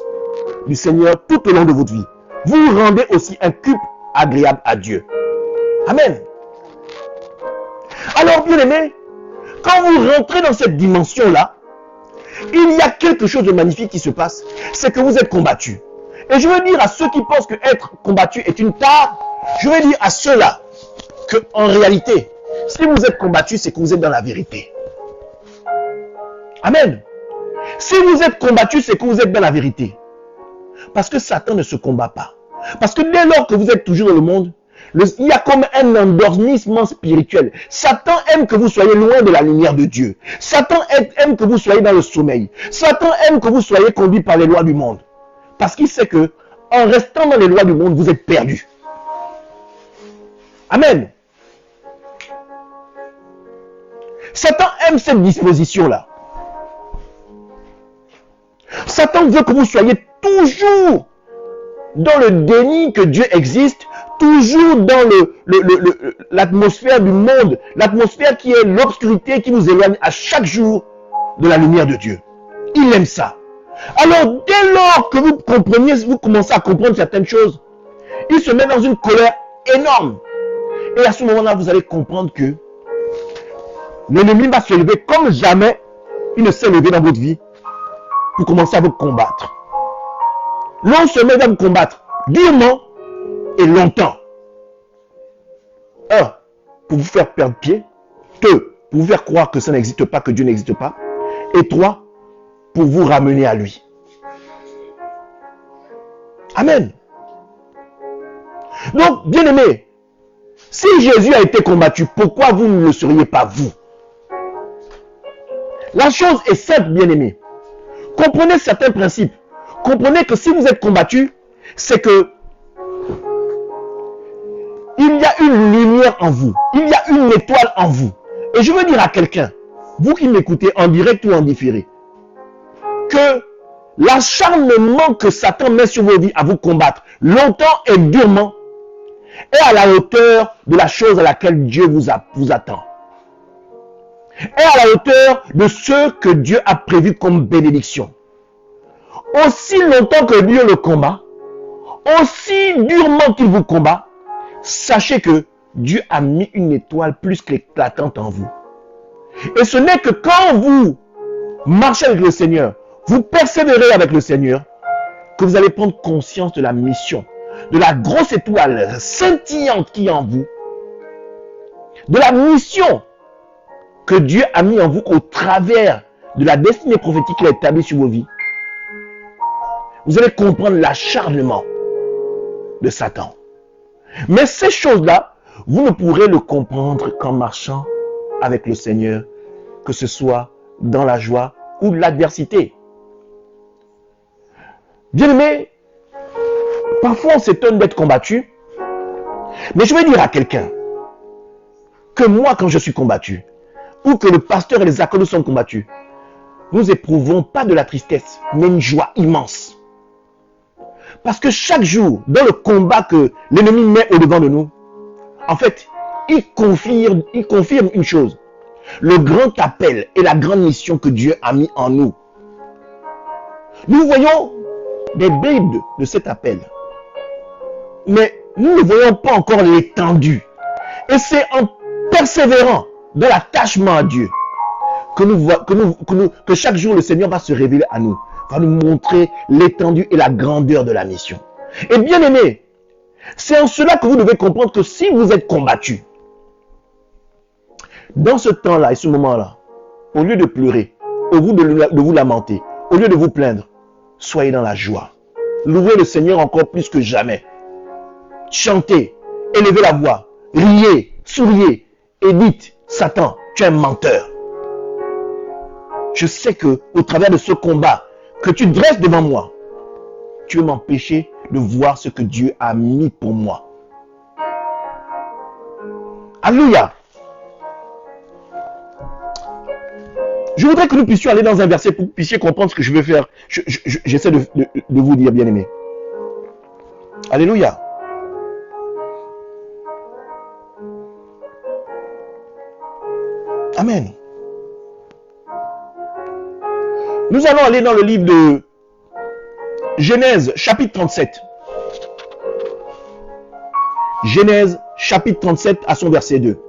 du Seigneur tout au long de votre vie, vous rendez aussi un culte agréable à Dieu. Amen. Alors, bien aimés, quand vous rentrez dans cette dimension-là, il y a quelque chose de magnifique qui se passe. C'est que vous êtes combattus. Et je veux dire à ceux qui pensent que être combattu est une tare, je veux dire à ceux-là que en réalité, si vous êtes combattu, c'est que vous êtes dans la vérité. Amen. Si vous êtes combattu, c'est que vous êtes dans la vérité. Parce que Satan ne se combat pas. Parce que dès lors que vous êtes toujours dans le monde, il y a comme un endormissement spirituel. Satan aime que vous soyez loin de la lumière de Dieu. Satan aime que vous soyez dans le sommeil. Satan aime que vous soyez conduit par les lois du monde. Parce qu'il sait que, en restant dans les lois du monde, vous êtes perdu. Amen. Satan aime cette disposition-là. Satan veut que vous soyez toujours dans le déni que Dieu existe, toujours dans l'atmosphère du monde, l'atmosphère qui est l'obscurité qui nous éloigne à chaque jour de la lumière de Dieu. Il aime ça. Alors, dès lors que vous compreniez, vous commencez à comprendre certaines choses, il se met dans une colère énorme. Et à ce moment-là, vous allez comprendre que l'ennemi va se lever comme jamais il ne s'est levé dans votre vie pour commencer à vous combattre. L'on se met à vous combattre durement et longtemps. 1. Pour vous faire perdre pied. 2. Pour vous faire croire que ça n'existe pas, que Dieu n'existe pas. Et 3. Pour vous ramener à lui. Amen. Donc, bien-aimés, si Jésus a été combattu, pourquoi vous ne le seriez pas vous? La chose est simple, bien-aimés. Comprenez certains principes. Comprenez que si vous êtes combattu, c'est que il y a une lumière en vous. Il y a une étoile en vous. Et je veux dire à quelqu'un, vous qui m'écoutez en direct ou en différé, que l'acharnement que Satan met sur vos vies à vous combattre longtemps et durement est à la hauteur de la chose à laquelle Dieu vous attend. Est à la hauteur de ce que Dieu a prévu comme bénédiction. Aussi longtemps que Dieu le combat, aussi durement qu'il vous combat, sachez que Dieu a mis une étoile plus qu'éclatante en vous. Et ce n'est que quand vous marchez avec le Seigneur, vous persévérez avec le Seigneur, que vous allez prendre conscience de la mission, de la grosse étoile scintillante qui est en vous, de la mission que Dieu a mis en vous au travers de la destinée prophétique qu'il a établie sur vos vies. Vous allez comprendre l'acharnement de Satan. Mais ces choses-là, vous ne pourrez le comprendre qu'en marchant avec le Seigneur, que ce soit dans la joie ou l'adversité. Bien-aimé, parfois on s'étonne d'être combattu, mais je vais dire à quelqu'un que moi, quand je suis combattu, ou que le pasteur et les accompagnes sont combattus, nous éprouvons pas de la tristesse, mais une joie immense. Parce que chaque jour, dans le combat que l'ennemi met au-devant de nous, en fait, il confirme une chose. Le grand appel et la grande mission que Dieu a mis en nous. Nous voyons des bribes de cet appel. Mais nous ne voyons pas encore l'étendue. Et c'est en persévérant dans l'attachement à Dieu que chaque jour le Seigneur va se révéler à nous. Va nous montrer l'étendue et la grandeur de la mission. Et bien aimé, c'est en cela que vous devez comprendre que si vous êtes combattu, dans ce temps-là et ce moment-là, au lieu de pleurer, au lieu de vous lamenter, au lieu de vous plaindre, soyez dans la joie. Louez le Seigneur encore plus que jamais. Chantez, élevez la voix, riez, souriez et dites, Satan, tu es un menteur. Je sais que au travers de ce combat que tu dresses devant moi, tu veux m'empêcher de voir ce que Dieu a mis pour moi. Alléluia. Je voudrais que nous puissions aller dans un verset pour que vous puissiez comprendre ce que je veux faire. J'essaie de vous dire, bien aimé. Alléluia. Amen. Nous allons aller dans le livre de Genèse, chapitre 37. Genèse, chapitre 37, à son verset 2.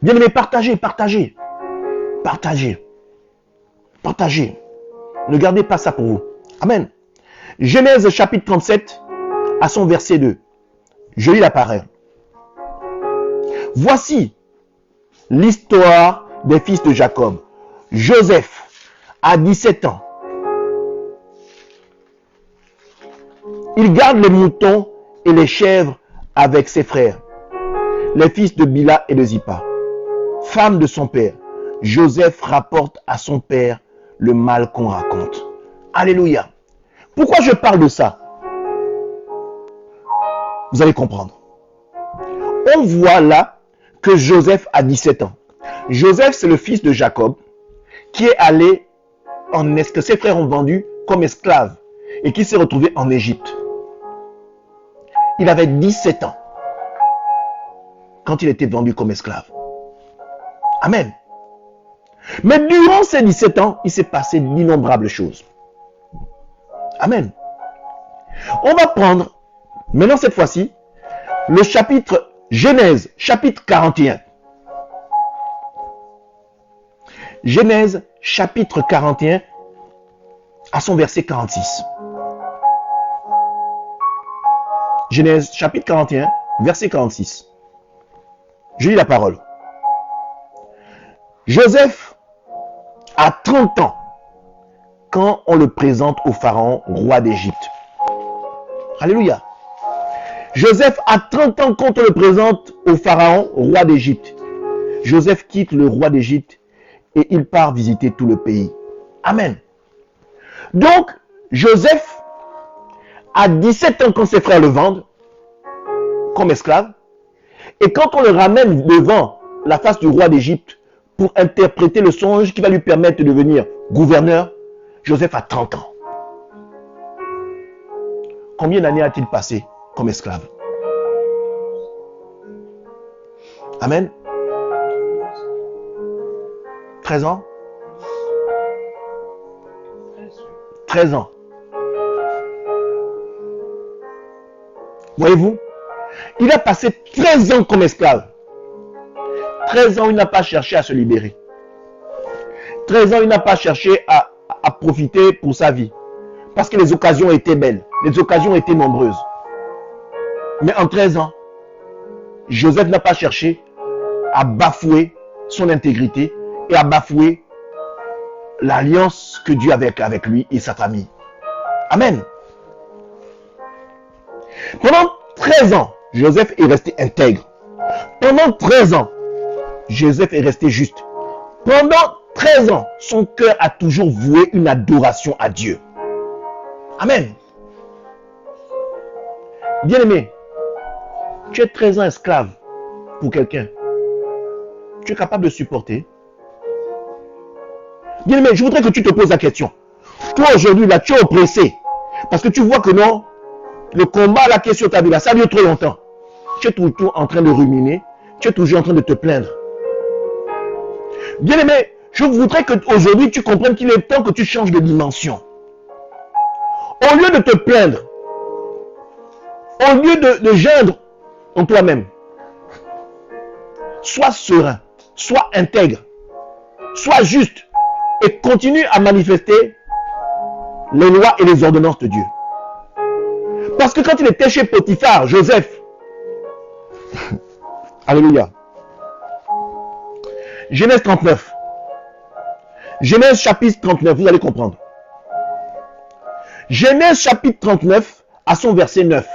Bien aimé, partagez. Ne gardez pas ça pour vous. Amen. Genèse, chapitre 37, à son verset 2. Je lis la parole. Voici l'histoire des fils de Jacob. Joseph a 17 ans. Il garde les moutons et les chèvres avec ses frères, les fils de Bila et de Zippa. Femme de son père, Joseph rapporte à son père le mal qu'on raconte. Alléluia. Pourquoi je parle de ça? Vous allez comprendre. On voit là que Joseph a 17 ans. Joseph, c'est le fils de Jacob qui est allé en Est, que ses frères ont vendu comme esclave et qui s'est retrouvé en Égypte. Il avait 17 ans quand il était vendu comme esclave. Amen. Mais durant ces 17 ans, il s'est passé d'innombrables choses. Amen. On va prendre, maintenant cette fois-ci, le chapitre Genèse, chapitre 41. Genèse, chapitre 41, à son verset 46. Genèse, chapitre 41, verset 46. Je lis la parole. Joseph a 30 ans quand on le présente au pharaon, roi d'Égypte. Alléluia. Joseph a 30 ans quand on le présente au pharaon, roi d'Égypte. Joseph quitte le roi d'Égypte et il part visiter tout le pays. Amen. Donc, Joseph a 17 ans quand ses frères le vendent comme esclave. Et quand on le ramène devant la face du roi d'Égypte pour interpréter le songe qui va lui permettre de devenir gouverneur, Joseph a 30 ans. Combien d'années a-t-il passé comme esclave? Amen. 13 ans? 13 ans. Voyez-vous? Il a passé 13 ans comme esclave. 13 ans, il n'a pas cherché à se libérer. 13 ans, il n'a pas cherché à profiter pour sa vie. Parce que les occasions étaient belles. Les occasions étaient nombreuses. Mais en 13 ans, Joseph n'a pas cherché à bafouer son intégrité et à bafouer l'alliance que Dieu avait avec lui et sa famille. Amen. Pendant 13 ans, Joseph est resté intègre. Pendant 13 ans, Joseph est resté juste. Pendant 13 ans, son cœur a toujours voué une adoration à Dieu. Amen. Bien-aimé, tu es 13 ans esclave pour quelqu'un. Tu es capable de supporter? Bien-aimé, je voudrais que tu te poses la question. Toi aujourd'hui, là, tu es oppressé. Parce que tu vois que non, le combat là qui est sur ta vie, là, ça dure trop longtemps. Tu es toujours en train de ruminer. Tu es toujours en train de te plaindre. Bien-aimé, je voudrais qu'aujourd'hui tu comprennes qu'il est temps que tu changes de dimension. Au lieu de te plaindre, au lieu de geindre en toi-même, sois serein, sois intègre, sois juste et continue à manifester les lois et les ordonnances de Dieu. Parce que quand il était chez Potiphar, Joseph, alléluia, Genèse 39, Genèse chapitre 39, vous allez comprendre. Genèse chapitre 39 à son verset 9.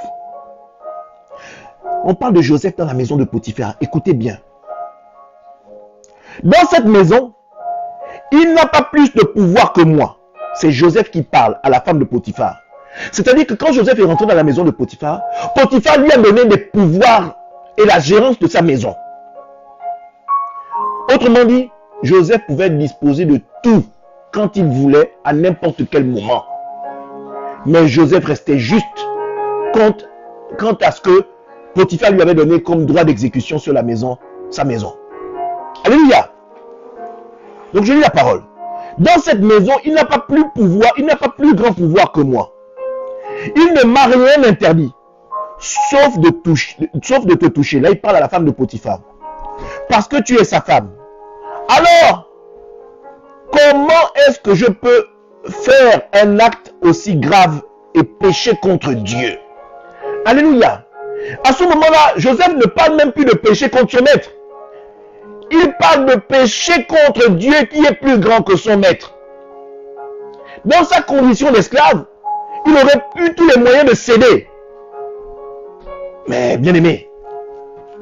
On parle de Joseph dans la maison de Potiphar. Écoutez bien. Dans cette maison, il n'a pas plus de pouvoir que moi. C'est Joseph qui parle à la femme de Potiphar. C'est-à-dire que quand Joseph est rentré dans la maison de Potiphar, Potiphar lui a donné des pouvoirs et la gérance de sa maison. Autrement dit, Joseph pouvait disposer de tout quand il voulait à n'importe quel moment. Mais Joseph restait juste quant à ce que Potiphar lui avait donné comme droit d'exécution sur la maison, sa maison. Alléluia. Donc je lis la parole. Dans cette maison, il n'a pas plus pouvoir, il n'a pas plus grand pouvoir que moi. Il ne m'a rien interdit, sauf de te toucher. Là, il parle à la femme de Potiphar. Parce que tu es sa femme. Alors, comment est-ce que je peux faire un acte aussi grave et pécher contre Dieu? Alléluia. À ce moment-là, Joseph ne parle même plus de péché contre son maître. Il parle de péché contre Dieu qui est plus grand que son maître. Dans sa condition d'esclave, il aurait eu tous les moyens de céder. Mais bien aimé,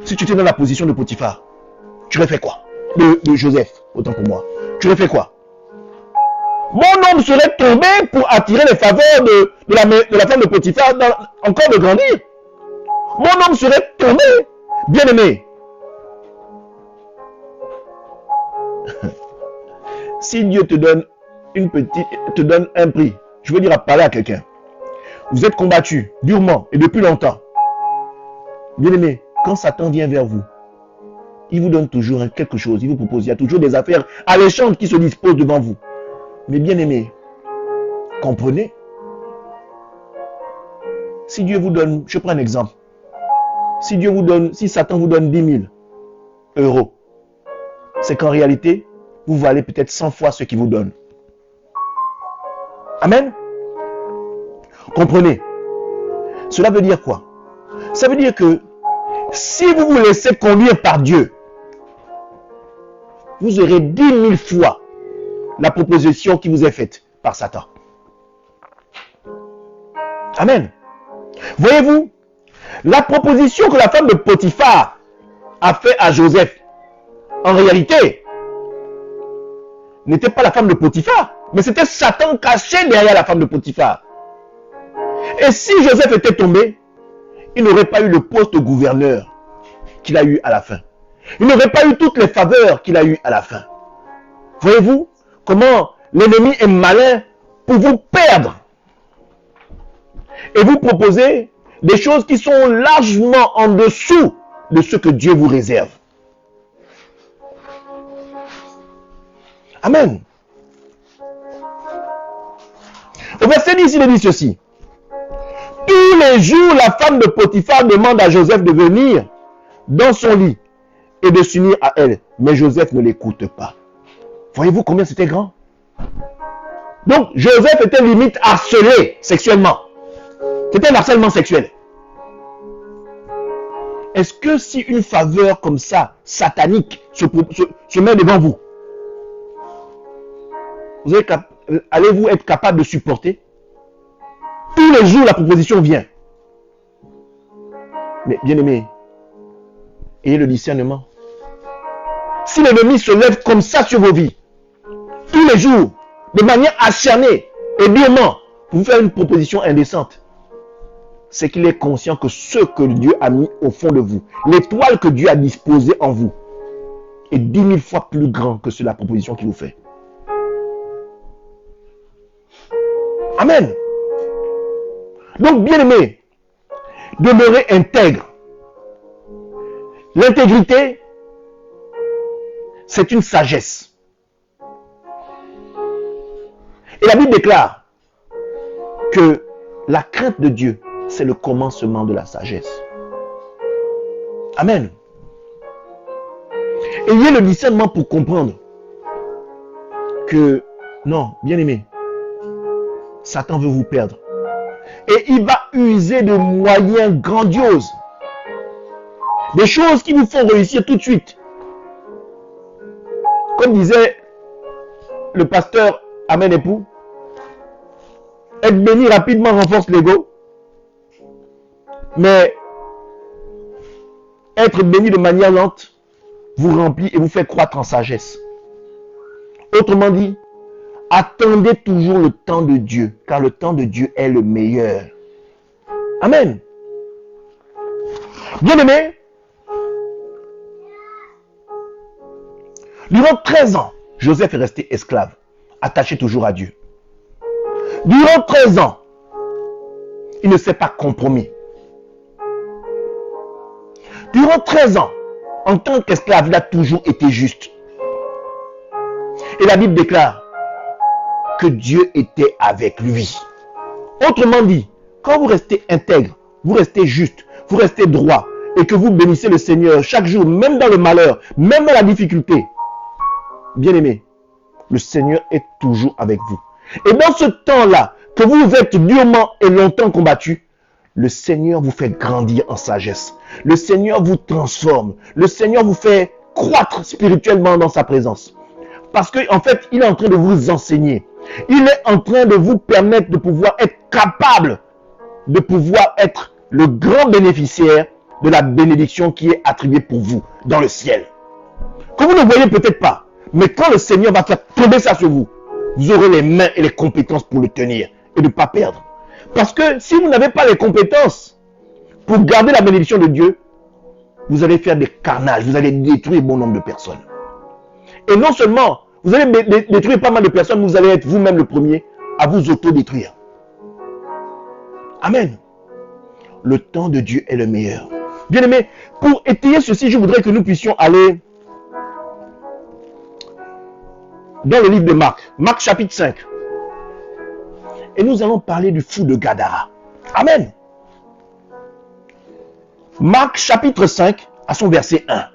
si tu étais dans la position de Potiphar, tu aurais fait quoi? De Joseph, autant pour moi. Tu aurais fait quoi? Mon homme serait tombé pour attirer les faveurs de la femme de Potiphar encore de grandir. Mon homme serait tombé. Bien aimé. Si Dieu te donne un prix, je veux dire à parler à quelqu'un. Vous êtes combattu durement et depuis longtemps. Bien-aimé, quand Satan vient vers vous, il vous donne toujours quelque chose, il vous propose, il y a toujours des affaires alléchantes qui se disposent devant vous. Mais bien-aimé, comprenez, si Dieu vous donne, je prends un exemple, si Satan vous donne 10 000 euros, c'est qu'en réalité, vous valez peut-être 100 fois ce qu'il vous donne. Amen. Comprenez. Cela veut dire quoi? Ça veut dire que si vous vous laissez conduire par Dieu, vous aurez 10 000 fois la proposition qui vous est faite par Satan. Amen. Voyez-vous, la proposition que la femme de Potiphar a faite à Joseph, en réalité, n'était pas la femme de Potiphar, mais c'était Satan caché derrière la femme de Potiphar. Et si Joseph était tombé, il n'aurait pas eu le poste de gouverneur qu'il a eu à la fin. Il n'aurait pas eu toutes les faveurs qu'il a eues à la fin. Voyez-vous comment l'ennemi est malin pour vous perdre et vous proposer des choses qui sont largement en dessous de ce que Dieu vous réserve. Amen. Au verset 10, il dit ceci. Tous les jours, la femme de Potiphar demande à Joseph de venir dans son lit et de s'unir à elle. Mais Joseph ne l'écoute pas. Voyez-vous combien c'était grand? Donc, Joseph était limite harcelé sexuellement. C'était un harcèlement sexuel. Est-ce que si une faveur comme ça, satanique, se met devant vous, allez-vous être capable de supporter? Tous les jours, la proposition vient. Mais bien aimé, ayez le discernement. Si l'ennemi se lève comme ça sur vos vies, tous les jours, de manière acharnée et durement, pour vous faire une proposition indécente, c'est qu'il est conscient que ce que Dieu a mis au fond de vous, l'étoile que Dieu a disposée en vous, est 10 000 fois plus grand que la proposition qu'il vous fait. Amen. Donc, bien aimé, demeurez intègre. L'intégrité, c'est une sagesse. Et la Bible déclare que la crainte de Dieu, c'est le commencement de la sagesse. Amen. Ayez le discernement pour comprendre que, non, bien aimé, Satan veut vous perdre. Et il va user de moyens grandioses. Des choses qui vous font réussir tout de suite. Comme disait le pasteur Amen Époux, être béni rapidement renforce l'ego. Mais être béni de manière lente vous remplit et vous fait croître en sagesse. Autrement dit, attendez toujours le temps de Dieu, car le temps de Dieu est le meilleur. Amen. Bien-aimé, durant 13 ans, Joseph est resté esclave, attaché toujours à Dieu. Durant 13 ans, il ne s'est pas compromis. Durant 13 ans, en tant qu'esclave, il a toujours été juste. Et la Bible déclare que Dieu était avec lui. Autrement dit, quand vous restez intègre, vous restez juste, vous restez droit, et que vous bénissez le Seigneur chaque jour, même dans le malheur, même dans la difficulté, bien aimé, le Seigneur est toujours avec vous. Et dans ce temps-là, que vous êtes durement et longtemps combattu, le Seigneur vous fait grandir en sagesse. Le Seigneur vous transforme. Le Seigneur vous fait croître spirituellement dans sa présence. Parce qu'en fait, il est en train de vous enseigner. Il est en train de vous permettre de pouvoir être capable de pouvoir être le grand bénéficiaire de la bénédiction qui est attribuée pour vous dans le ciel. Que vous ne voyez peut-être pas, mais quand le Seigneur va faire tomber ça sur vous, vous aurez les mains et les compétences pour le tenir et de ne pas perdre. Parce que si vous n'avez pas les compétences pour garder la bénédiction de Dieu, vous allez faire des carnages, vous allez détruire bon nombre de personnes. Et non seulement, vous allez détruire pas mal de personnes, vous allez être vous-même le premier à vous auto-détruire. Amen. Le temps de Dieu est le meilleur. Bien-aimés, pour étayer ceci, je voudrais que nous puissions aller dans le livre de Marc. Marc chapitre 5. Et nous allons parler du fou de Gadara. Amen. Marc chapitre 5, à son verset 1.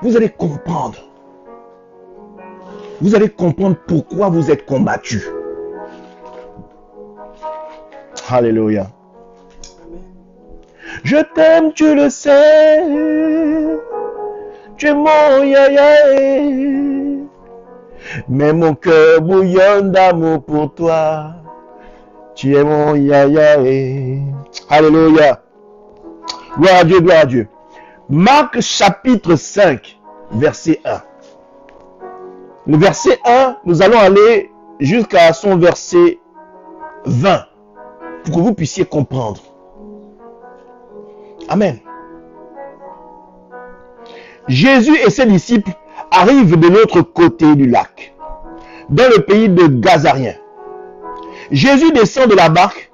Vous allez comprendre. Vous allez comprendre pourquoi vous êtes combattus. Alléluia. Je t'aime, tu le sais. Tu es mon yaya. Mais mon cœur bouillonne d'amour pour toi. Tu es mon yaya. Alléluia. Gloire à Dieu, gloire à Dieu. Marc chapitre 5, verset 1. Le verset 1, nous allons aller jusqu'à son verset 20 pour que vous puissiez comprendre. Amen. Jésus et ses disciples arrivent de l'autre côté du lac, dans le pays de Gazarien. Jésus descend de la barque.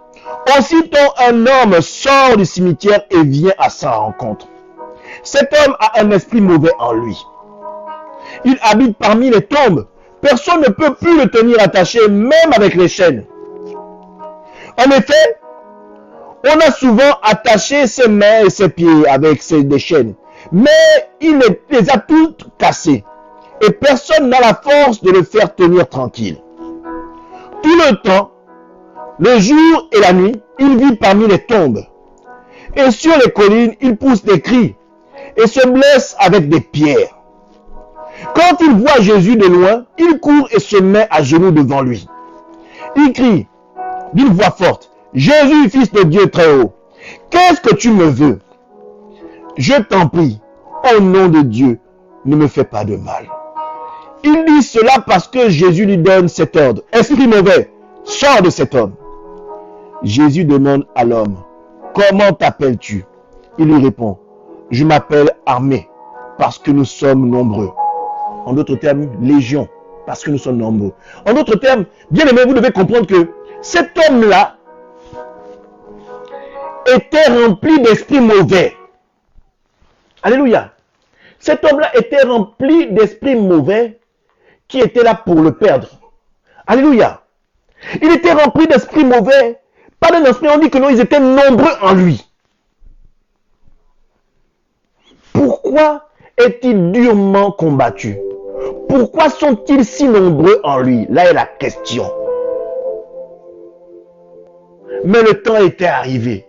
Aussitôt, un homme sort du cimetière et vient à sa rencontre. Cet homme a un esprit mauvais en lui. Il habite parmi les tombes. Personne ne peut plus le tenir attaché, même avec les chaînes. En effet, on a souvent attaché ses mains et ses pieds avec des chaînes, mais il les a toutes cassées, et personne n'a la force de le faire tenir tranquille. Tout le temps, le jour et la nuit, il vit parmi les tombes. Et sur les collines, il pousse des cris et se blesse avec des pierres. Quand il voit Jésus de loin, il court et se met à genoux devant lui. Il crie d'une voix forte, « Jésus, fils de Dieu très haut, qu'est-ce que tu me veux? Je t'en prie, au nom de Dieu, ne me fais pas de mal. » Il dit cela parce que Jésus lui donne cet ordre. « Esprit mauvais, sors de cet homme. » Jésus demande à l'homme, « Comment t'appelles-tu » Il lui répond, « Je m'appelle Armée, parce que nous sommes nombreux. » En d'autres termes, légion, parce que nous sommes nombreux. En d'autres termes, bien aimé, vous devez comprendre que cet homme-là était rempli d'esprits mauvais. Alléluia. Cet homme-là était rempli d'esprits mauvais qui étaient là pour le perdre. Alléluia. Il était rempli d'esprits mauvais. Pas d'un esprit, on dit que non, ils étaient nombreux en lui. Pourquoi est-il durement combattu? Pourquoi sont-ils si nombreux en lui? Là est la question. Mais le temps était arrivé.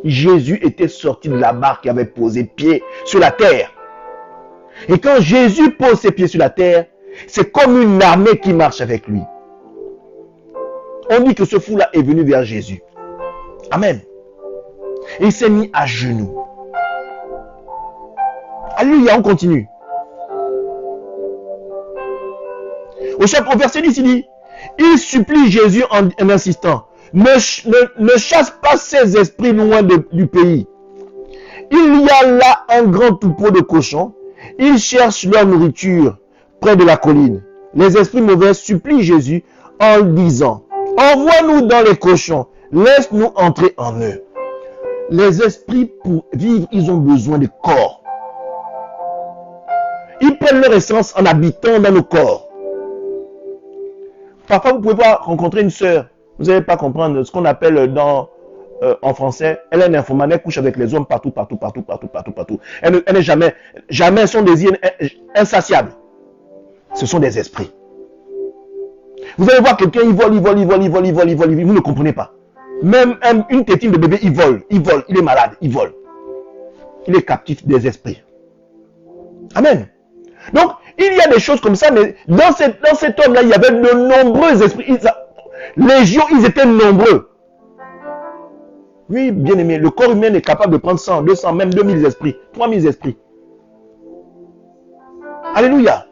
Jésus était sorti de la barque et avait posé pied sur la terre. Et quand Jésus pose ses pieds sur la terre, c'est comme une armée qui marche avec lui. On dit que ce fou-là est venu vers Jésus. Amen. Et il s'est mis à genoux. Alléluia, on continue. Au verset 10, il dit, il supplie Jésus en insistant, ne chasse pas ces esprits loin du pays. Il y a là un grand troupeau de cochons. Ils cherchent leur nourriture près de la colline. Les esprits mauvais supplient Jésus en disant, envoie-nous dans les cochons, laisse-nous entrer en eux. Les esprits, pour vivre, ils ont besoin de corps. Ils prennent leur essence en habitant dans nos corps. Parfois, vous ne pouvez pas rencontrer une sœur. Vous n'allez pas comprendre ce qu'on appelle en français. Elle est une nymphomane, elle couche avec les hommes partout. Elle n'est jamais son désir insatiable. Ce sont des esprits. Vous allez voir quelqu'un, il vole, vous ne comprenez pas. Même une tétine de bébé, il vole, il est malade, il vole. Il est captif des esprits. Amen. Donc, il y a des choses comme ça, mais dans cet homme-là, il y avait de nombreux esprits. Légion, ils étaient nombreux. Oui, bien aimé, le corps humain est capable de prendre 100, 200, même 2000 esprits, 3000 esprits. Alléluia.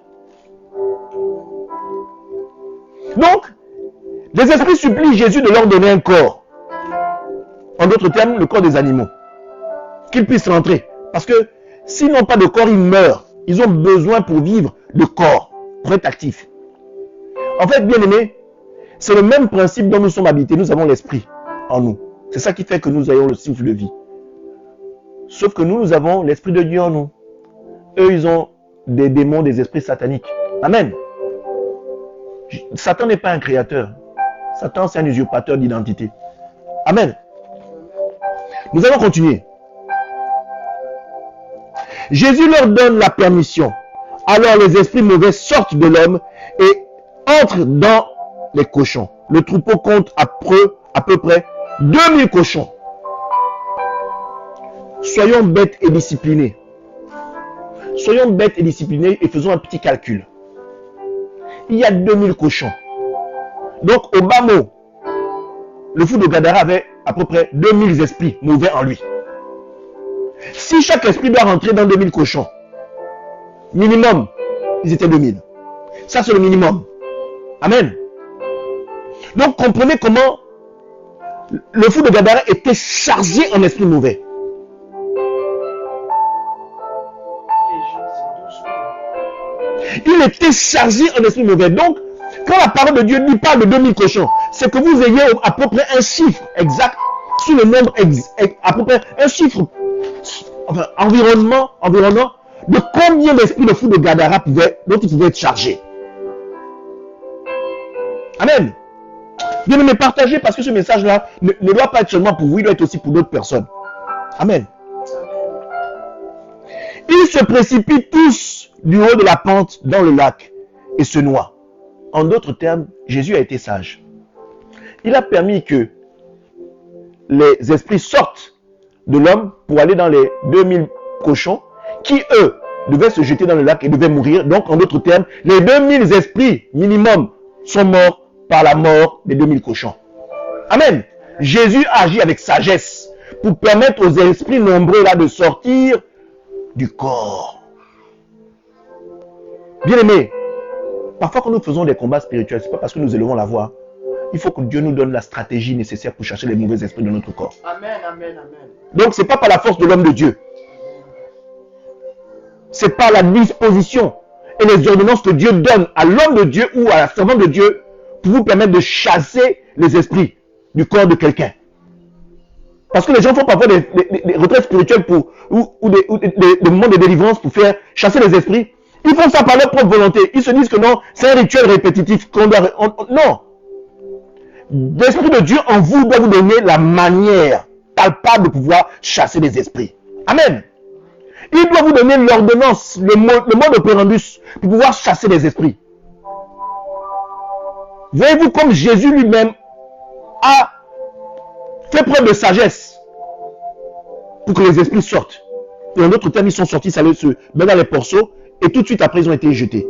Donc, les esprits supplient Jésus de leur donner un corps. En d'autres termes, le corps des animaux. Qu'ils puissent rentrer. Parce que s'ils n'ont pas de corps, ils meurent. Ils ont besoin pour vivre de corps, pour être actifs. En fait, bien aimé, c'est le même principe dont nous sommes habités. Nous avons l'esprit en nous. C'est ça qui fait que nous ayons le souffle de vie. Sauf que nous avons l'Esprit de Dieu en nous. Eux, ils ont des démons, des esprits sataniques. Amen. Satan n'est pas un créateur. Satan, c'est un usurpateur d'identité. Amen. Nous allons continuer. Jésus leur donne la permission. Alors les esprits mauvais sortent de l'homme et entrent dans les cochons. Le troupeau compte à peu près 2000 cochons. Soyons bêtes et disciplinés. Soyons bêtes et disciplinés et faisons un petit calcul. Il y a 2000 cochons. Donc, au bas mot, le fou de Gadara avait à peu près 2000 esprits mauvais en lui. Si chaque esprit doit rentrer dans 2000 cochons, minimum, ils étaient 2000. Ça, c'est le minimum. Amen. Donc, comprenez comment le fou de Gadara était chargé en esprit mauvais. Il était chargé en esprit mauvais. Donc, quand la parole de Dieu nous parle de 2000 cochons, c'est que vous ayez à peu près un chiffre exact sur le nombre, à peu près un chiffre, enfin, environnement de combien d'esprits le fou de Gadara dont il pouvait être chargé. Amen. Bien aimé, partagez parce que ce message-là ne doit pas être seulement pour vous, il doit être aussi pour d'autres personnes. Amen. Ils se précipitent tous du haut de la pente dans le lac et se noient. En d'autres termes, Jésus a été sage. Il a permis que les esprits sortent de l'homme pour aller dans les 2000 cochons qui, eux, devaient se jeter dans le lac et devaient mourir. Donc, en d'autres termes, les 2000 esprits minimum sont morts par la mort des 2000 cochons. Amen. Jésus agit avec sagesse pour permettre aux esprits nombreux là de sortir du corps. Bien aimé, parfois quand nous faisons des combats spirituels, ce n'est pas parce que nous élevons la voix. Il faut que Dieu nous donne la stratégie nécessaire pour chercher les mauvais esprits de notre corps.
Amen, amen, amen.
Donc ce n'est pas par la force de l'homme de Dieu. C'est par la disposition et les ordonnances que Dieu donne à l'homme de Dieu ou à la servante de Dieu pour vous permettre de chasser les esprits du corps de quelqu'un. Parce que les gens font parfois des retraites spirituelles ou des moments de délivrance pour faire chasser les esprits. Ils font ça par leur propre volonté. Ils se disent que non, c'est un rituel répétitif qu'on doit... non. L'Esprit de Dieu en vous doit vous donner la manière palpable de pouvoir chasser les esprits. Amen. Il doit vous donner l'ordonnance, le mode operandus pour pouvoir chasser les esprits. Voyez-vous comme Jésus lui-même a fait preuve de sagesse pour que les esprits sortent. Et en d'autres termes, ils sont sortis, ça se met dans les porceaux, et tout de suite après, ils ont été jetés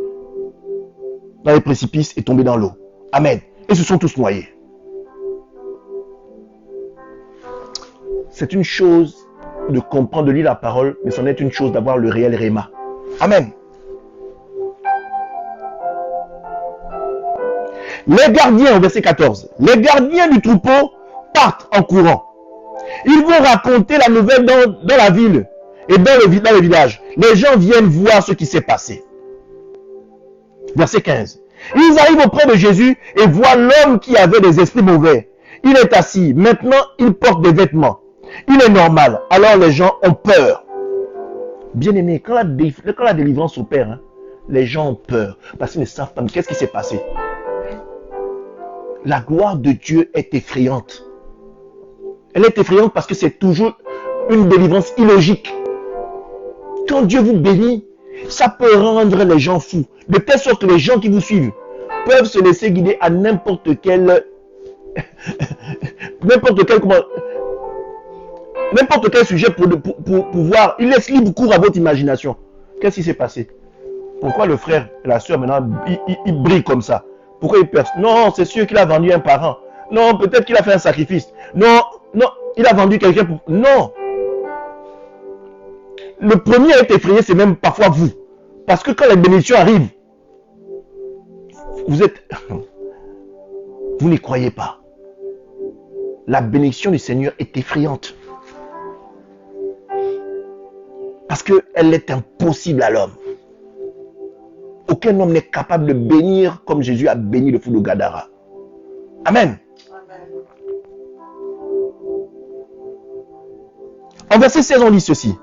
dans les précipices et tombés dans l'eau. Amen. Et se sont tous noyés. C'est une chose de comprendre, de lire la parole, mais c'en est une chose d'avoir le réel réma. Amen. Les gardiens, au verset 14, les gardiens du troupeau partent en courant. Ils vont raconter la nouvelle dans la ville et dans le village. Les gens viennent voir ce qui s'est passé. Verset 15. Ils arrivent auprès de Jésus et voient l'homme qui avait des esprits mauvais. Il est assis. Maintenant, il porte des vêtements. Il est normal. Alors les gens ont peur. Bien aimé, quand la délivrance opère, les gens ont peur parce qu'ils ne savent pas. Mais qu'est-ce qui s'est passé? La gloire de Dieu est effrayante. Elle est effrayante parce que c'est toujours une délivrance illogique. Quand Dieu vous bénit, ça peut rendre les gens fous. De telle sorte que les gens qui vous suivent peuvent se laisser guider à n'importe quel sujet pour voir. Il laisse libre cours à votre imagination. Qu'est-ce qui s'est passé? Pourquoi le frère et la soeur maintenant, il brille comme ça? Pourquoi il perce? Non, c'est sûr qu'il a vendu un parent. Non, peut-être qu'il a fait un sacrifice. Non, il a vendu quelqu'un pour... Non. Le premier à être effrayé, c'est même parfois vous. Parce que quand les bénédictions arrivent, vous n'y croyez pas. La bénédiction du Seigneur est effrayante. Parce qu'elle est impossible à l'homme. Aucun homme n'est capable de bénir comme Jésus a béni le fou de Gadara. Amen. En verset 16, on lit ceci.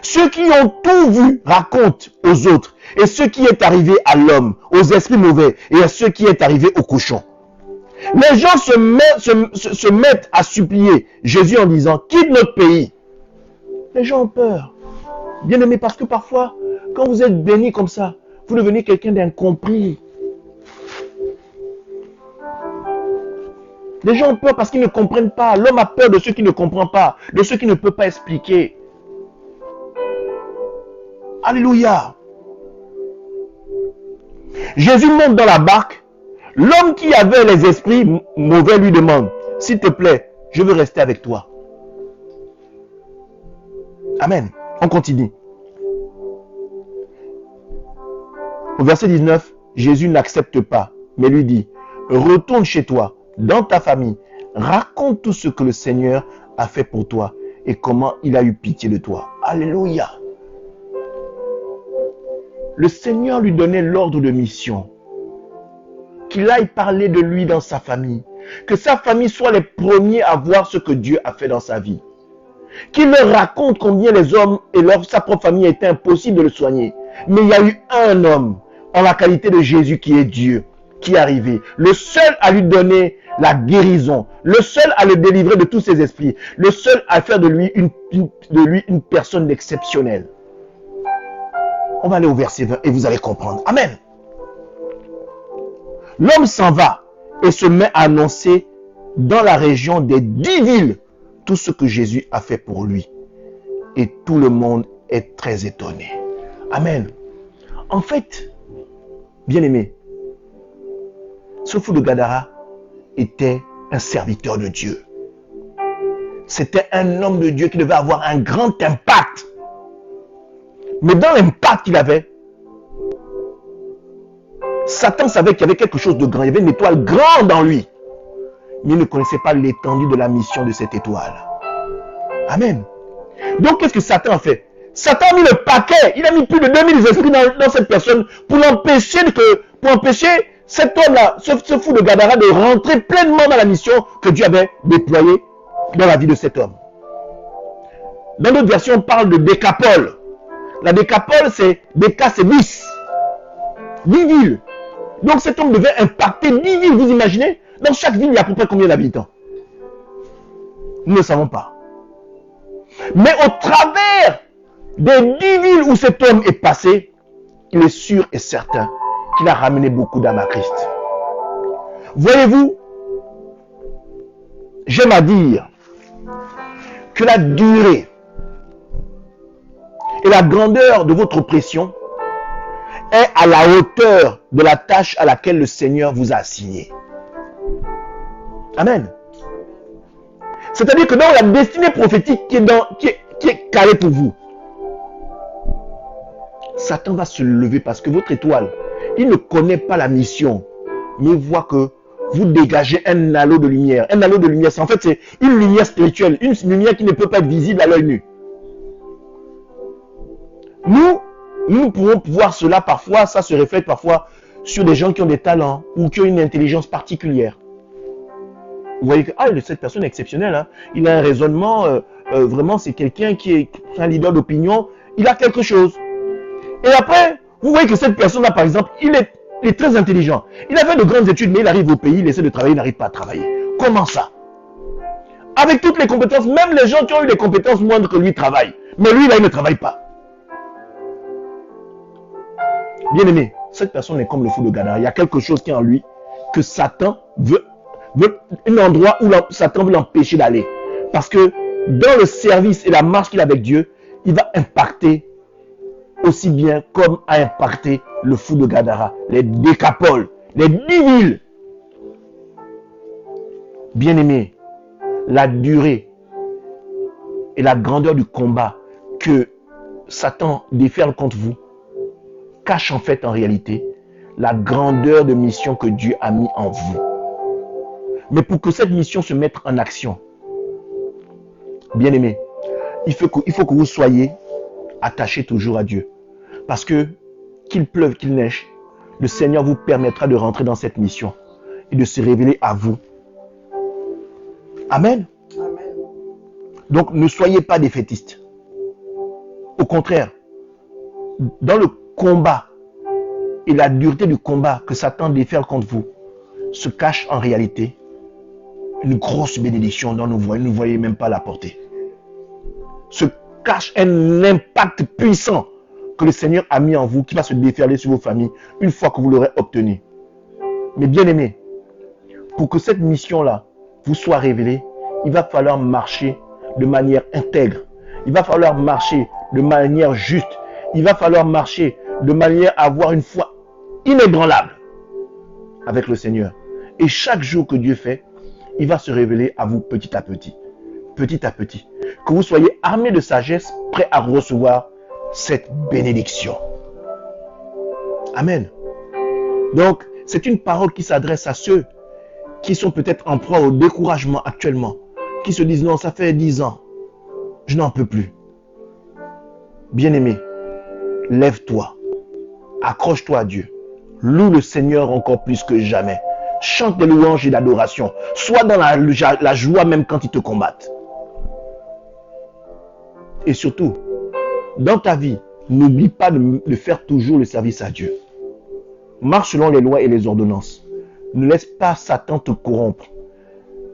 Ceux qui ont tout vu racontent aux autres, et ce qui est arrivé à l'homme, aux esprits mauvais, et à ce qui est arrivé aux cochons. Les gens se mettent à supplier Jésus en disant, quitte notre pays. Les gens ont peur. Bien aimé, parce que parfois, quand vous êtes béni comme ça, vous devenez quelqu'un d'incompris. Les gens ont peur parce qu'ils ne comprennent pas. L'homme a peur de ceux qui ne comprennent pas, de ceux qui ne peuvent pas expliquer. Alléluia. Jésus monte dans la barque. L'homme qui avait les esprits mauvais lui demande, s'il te plaît, je veux rester avec toi. Amen. On continue. Au verset 19, Jésus n'accepte pas, mais lui dit, retourne chez toi, dans ta famille, raconte tout ce que le Seigneur a fait pour toi et comment il a eu pitié de toi. Alléluia. Le Seigneur lui donnait l'ordre de mission. Qu'il aille parler de lui dans sa famille. Que sa famille soit les premiers à voir ce que Dieu a fait dans sa vie. Qu'il leur raconte combien les hommes et sa propre famille était impossible de le soigner. Mais il y a eu un homme, en la qualité de Jésus qui est Dieu, qui est arrivé. Le seul à lui donner la guérison. Le seul à le délivrer de tous ses esprits. Le seul à faire de lui une personne exceptionnelle. On va aller au verset 20 et vous allez comprendre. Amen. L'homme s'en va et se met à annoncer dans la région des 10 villes tout ce que Jésus a fait pour lui. Et tout le monde est très étonné. Amen. En fait, bien aimé, ce fou de Gadara était un serviteur de Dieu. C'était un homme de Dieu qui devait avoir un grand impact. Mais dans l'impact qu'il avait, Satan savait qu'il y avait quelque chose de grand. Il y avait une étoile grande en lui. Mais il ne connaissait pas l'étendue de la mission de cette étoile. Amen. Donc, qu'est-ce que Satan a fait? Satan a mis le paquet. Il a mis plus de 2000 esprits dans cette personne pour empêcher cet homme-là, ce fou de Gadara, de rentrer pleinement dans la mission que Dieu avait déployée dans la vie de cet homme. Dans d'autres versions, on parle de décapole. La décapole, c'est déca, c'est 10. 10 villes. Donc cet homme devait impacter 10 villes, vous imaginez? Dans chaque ville, il y a à peu près combien d'habitants? Nous ne savons pas. Mais au travers des 10 villes où cet homme est passé, il est sûr et certain qu'il a ramené beaucoup d'âmes à Christ. Voyez-vous, j'aime à dire que la durée et la grandeur de votre pression est à la hauteur de la tâche à laquelle le Seigneur vous a assigné. Amen. C'est-à-dire que dans la destinée prophétique qui est calée pour vous, Satan va se lever parce que votre étoile, il ne connaît pas la mission, mais il voit que vous dégagez un halo de lumière. Un halo de lumière, c'est une lumière spirituelle, une lumière qui ne peut pas être visible à l'œil nu. Nous pouvons voir cela parfois, ça se reflète parfois sur des gens qui ont des talents ou qui ont une intelligence particulière. Vous voyez que cette personne est exceptionnelle, hein? Il a un raisonnement, vraiment c'est quelqu'un qui est un leader d'opinion, il a quelque chose. Et après, vous voyez que cette personne-là, par exemple, il est très intelligent. Il a fait de grandes études, mais il arrive au pays, il essaie de travailler, il n'arrive pas à travailler. Comment ça? Avec toutes les compétences, même les gens qui ont eu des compétences moindres que lui travaillent. Mais lui, là, il ne travaille pas. Bien aimé, cette personne est comme le fou de Gadara. Il y a quelque chose qui est en lui que Satan veut un endroit où Satan veut l'empêcher d'aller. Parce que dans le service et la marche qu'il a avec Dieu, il va impacter aussi bien comme a impacté le fou de Gadara, les décapoles, les 10 villes. Bien aimé, la durée et la grandeur du combat que Satan déferle contre vous cache en fait en réalité la grandeur de mission que Dieu a mis en vous. Mais pour que cette mission se mette en action, bien aimé, il faut que vous soyez attachés toujours à Dieu. Parce que qu'il pleuve, qu'il neige, le Seigneur vous permettra de rentrer dans cette mission et de se révéler à vous. Amen.
Amen.
Donc, ne soyez pas défaitistes. Au contraire, dans le combat et la dureté du combat que Satan déferle contre vous, se cache en réalité une grosse bénédiction dont vous ne voyez même pas la portée. Se cache un impact puissant que le Seigneur a mis en vous, qui va se déferler sur vos familles une fois que vous l'aurez obtenu. Mais bien aimés, pour que cette mission-là vous soit révélée, il va falloir marcher de manière intègre. Il va falloir marcher de manière juste. Il va falloir marcher de manière à avoir une foi inébranlable avec le Seigneur. Et chaque jour que Dieu fait, il va se révéler à vous petit à petit. Petit à petit. Que vous soyez armés de sagesse, prêts à recevoir cette bénédiction. Amen. Donc, c'est une parole qui s'adresse à ceux qui sont peut-être en proie au découragement actuellement, qui se disent non, ça fait 10 ans, je n'en peux plus. Bien-aimé, lève-toi, accroche-toi à Dieu, loue le Seigneur encore plus que jamais, chante des louanges et d'adoration, sois dans la joie même quand ils te combattent. Et surtout, dans ta vie, n'oublie pas de faire toujours le service à Dieu. Marche selon les lois et les ordonnances. Ne laisse pas Satan te corrompre.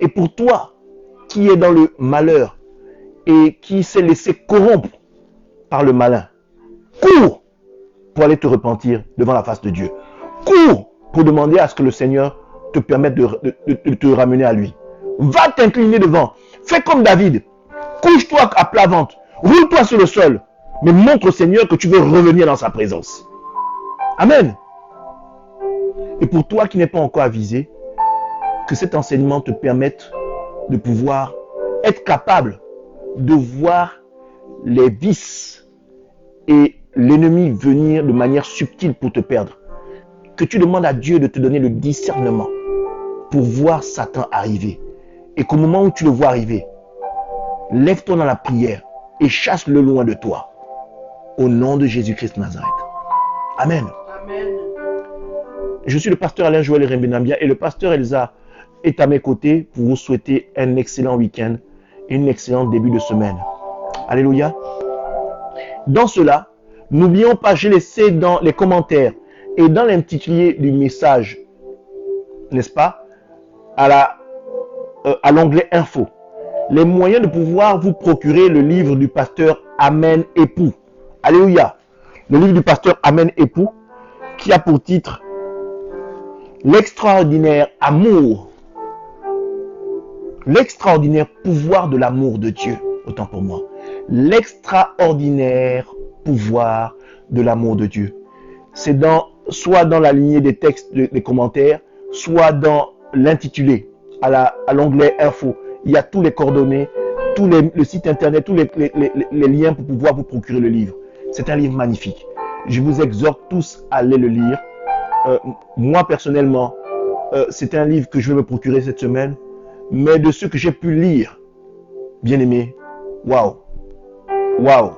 Et pour toi, qui est dans le malheur et qui s'est laissé corrompre par le malin, cours pour aller te repentir devant la face de Dieu. Cours pour demander à ce que le Seigneur te permette de te ramener à lui. Va t'incliner devant. Fais comme David. Couche-toi à plat ventre. Roule-toi sur le sol. Mais montre au Seigneur que tu veux revenir dans sa présence. Amen. Et pour toi qui n'es pas encore avisé, que cet enseignement te permette de pouvoir être capable de voir les vices et l'ennemi venir de manière subtile pour te perdre. Que tu demandes à Dieu de te donner le discernement pour voir Satan arriver. Et qu'au moment où tu le vois arriver, lève-toi dans la prière et chasse-le loin de toi. Au nom de Jésus-Christ de Nazareth. Amen.
Amen.
Je suis le pasteur Alain Joël Rembenambia et le pasteur Elsa est à mes côtés pour vous souhaiter un excellent week-end et un excellent début de semaine. Alléluia. Dans cela, n'oublions pas, j'ai laissé dans les commentaires et dans l'intitulé du message, n'est-ce pas, à l'onglet Info, les moyens de pouvoir vous procurer le livre du pasteur Amen Époux. Alléluia. Le livre du pasteur Amen Époux qui a pour titre L'extraordinaire amour, l'extraordinaire pouvoir de l'amour de Dieu, autant pour moi. L'extraordinaire pouvoir de l'amour de Dieu. C'est soit dans la lignée des textes, des commentaires, soit dans l'intitulé, à l'onglet Info. Il y a tous les coordonnées, le site internet, tous les liens pour pouvoir vous procurer le livre. C'est un livre magnifique. Je vous exhorte tous à aller le lire. Moi, personnellement, c'est un livre que je vais me procurer cette semaine. Mais de ce que j'ai pu lire, bien aimé, waouh, waouh.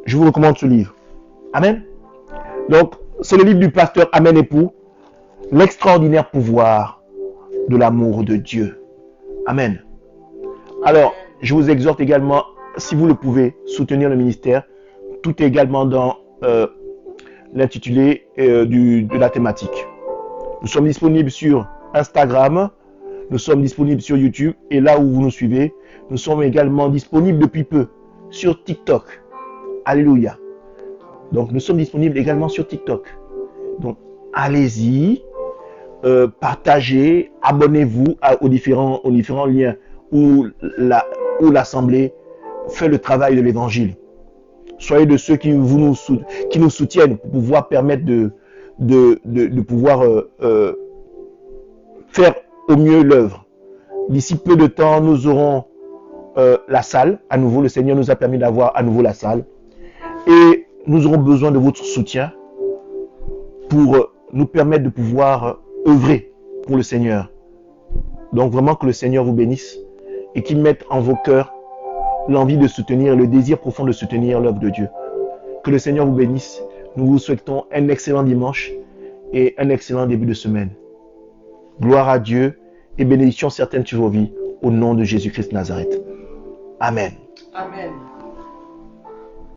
Je vous recommande ce livre. Amen. Donc, c'est le livre du pasteur Amen Époux, l'extraordinaire pouvoir de l'amour de Dieu. Amen. Alors, je vous exhorte également, si vous le pouvez, soutenir le ministère. Tout est également dans l'intitulé de la thématique. Nous sommes disponibles sur Instagram, nous sommes disponibles sur YouTube et là où vous nous suivez, nous sommes également disponibles depuis peu sur TikTok. Alléluia. Donc nous sommes disponibles également sur TikTok. Donc allez-y, partagez, abonnez-vous aux différents liens où l'Assemblée fait le travail de l'Évangile. Soyez de ceux qui nous soutiennent pour pouvoir permettre de pouvoir faire au mieux l'œuvre. D'ici peu de temps, nous aurons la salle. À nouveau, le Seigneur nous a permis d'avoir à nouveau la salle. Et nous aurons besoin de votre soutien pour nous permettre de pouvoir œuvrer pour le Seigneur. Donc vraiment que le Seigneur vous bénisse et qu'il mette en vos cœurs l'envie de soutenir, le désir profond de soutenir l'œuvre de Dieu. Que le Seigneur vous bénisse. Nous vous souhaitons un excellent dimanche et un excellent début de semaine. Gloire à Dieu et bénédiction certaine sur vos vies au nom de Jésus-Christ de Nazareth. Amen.
Amen.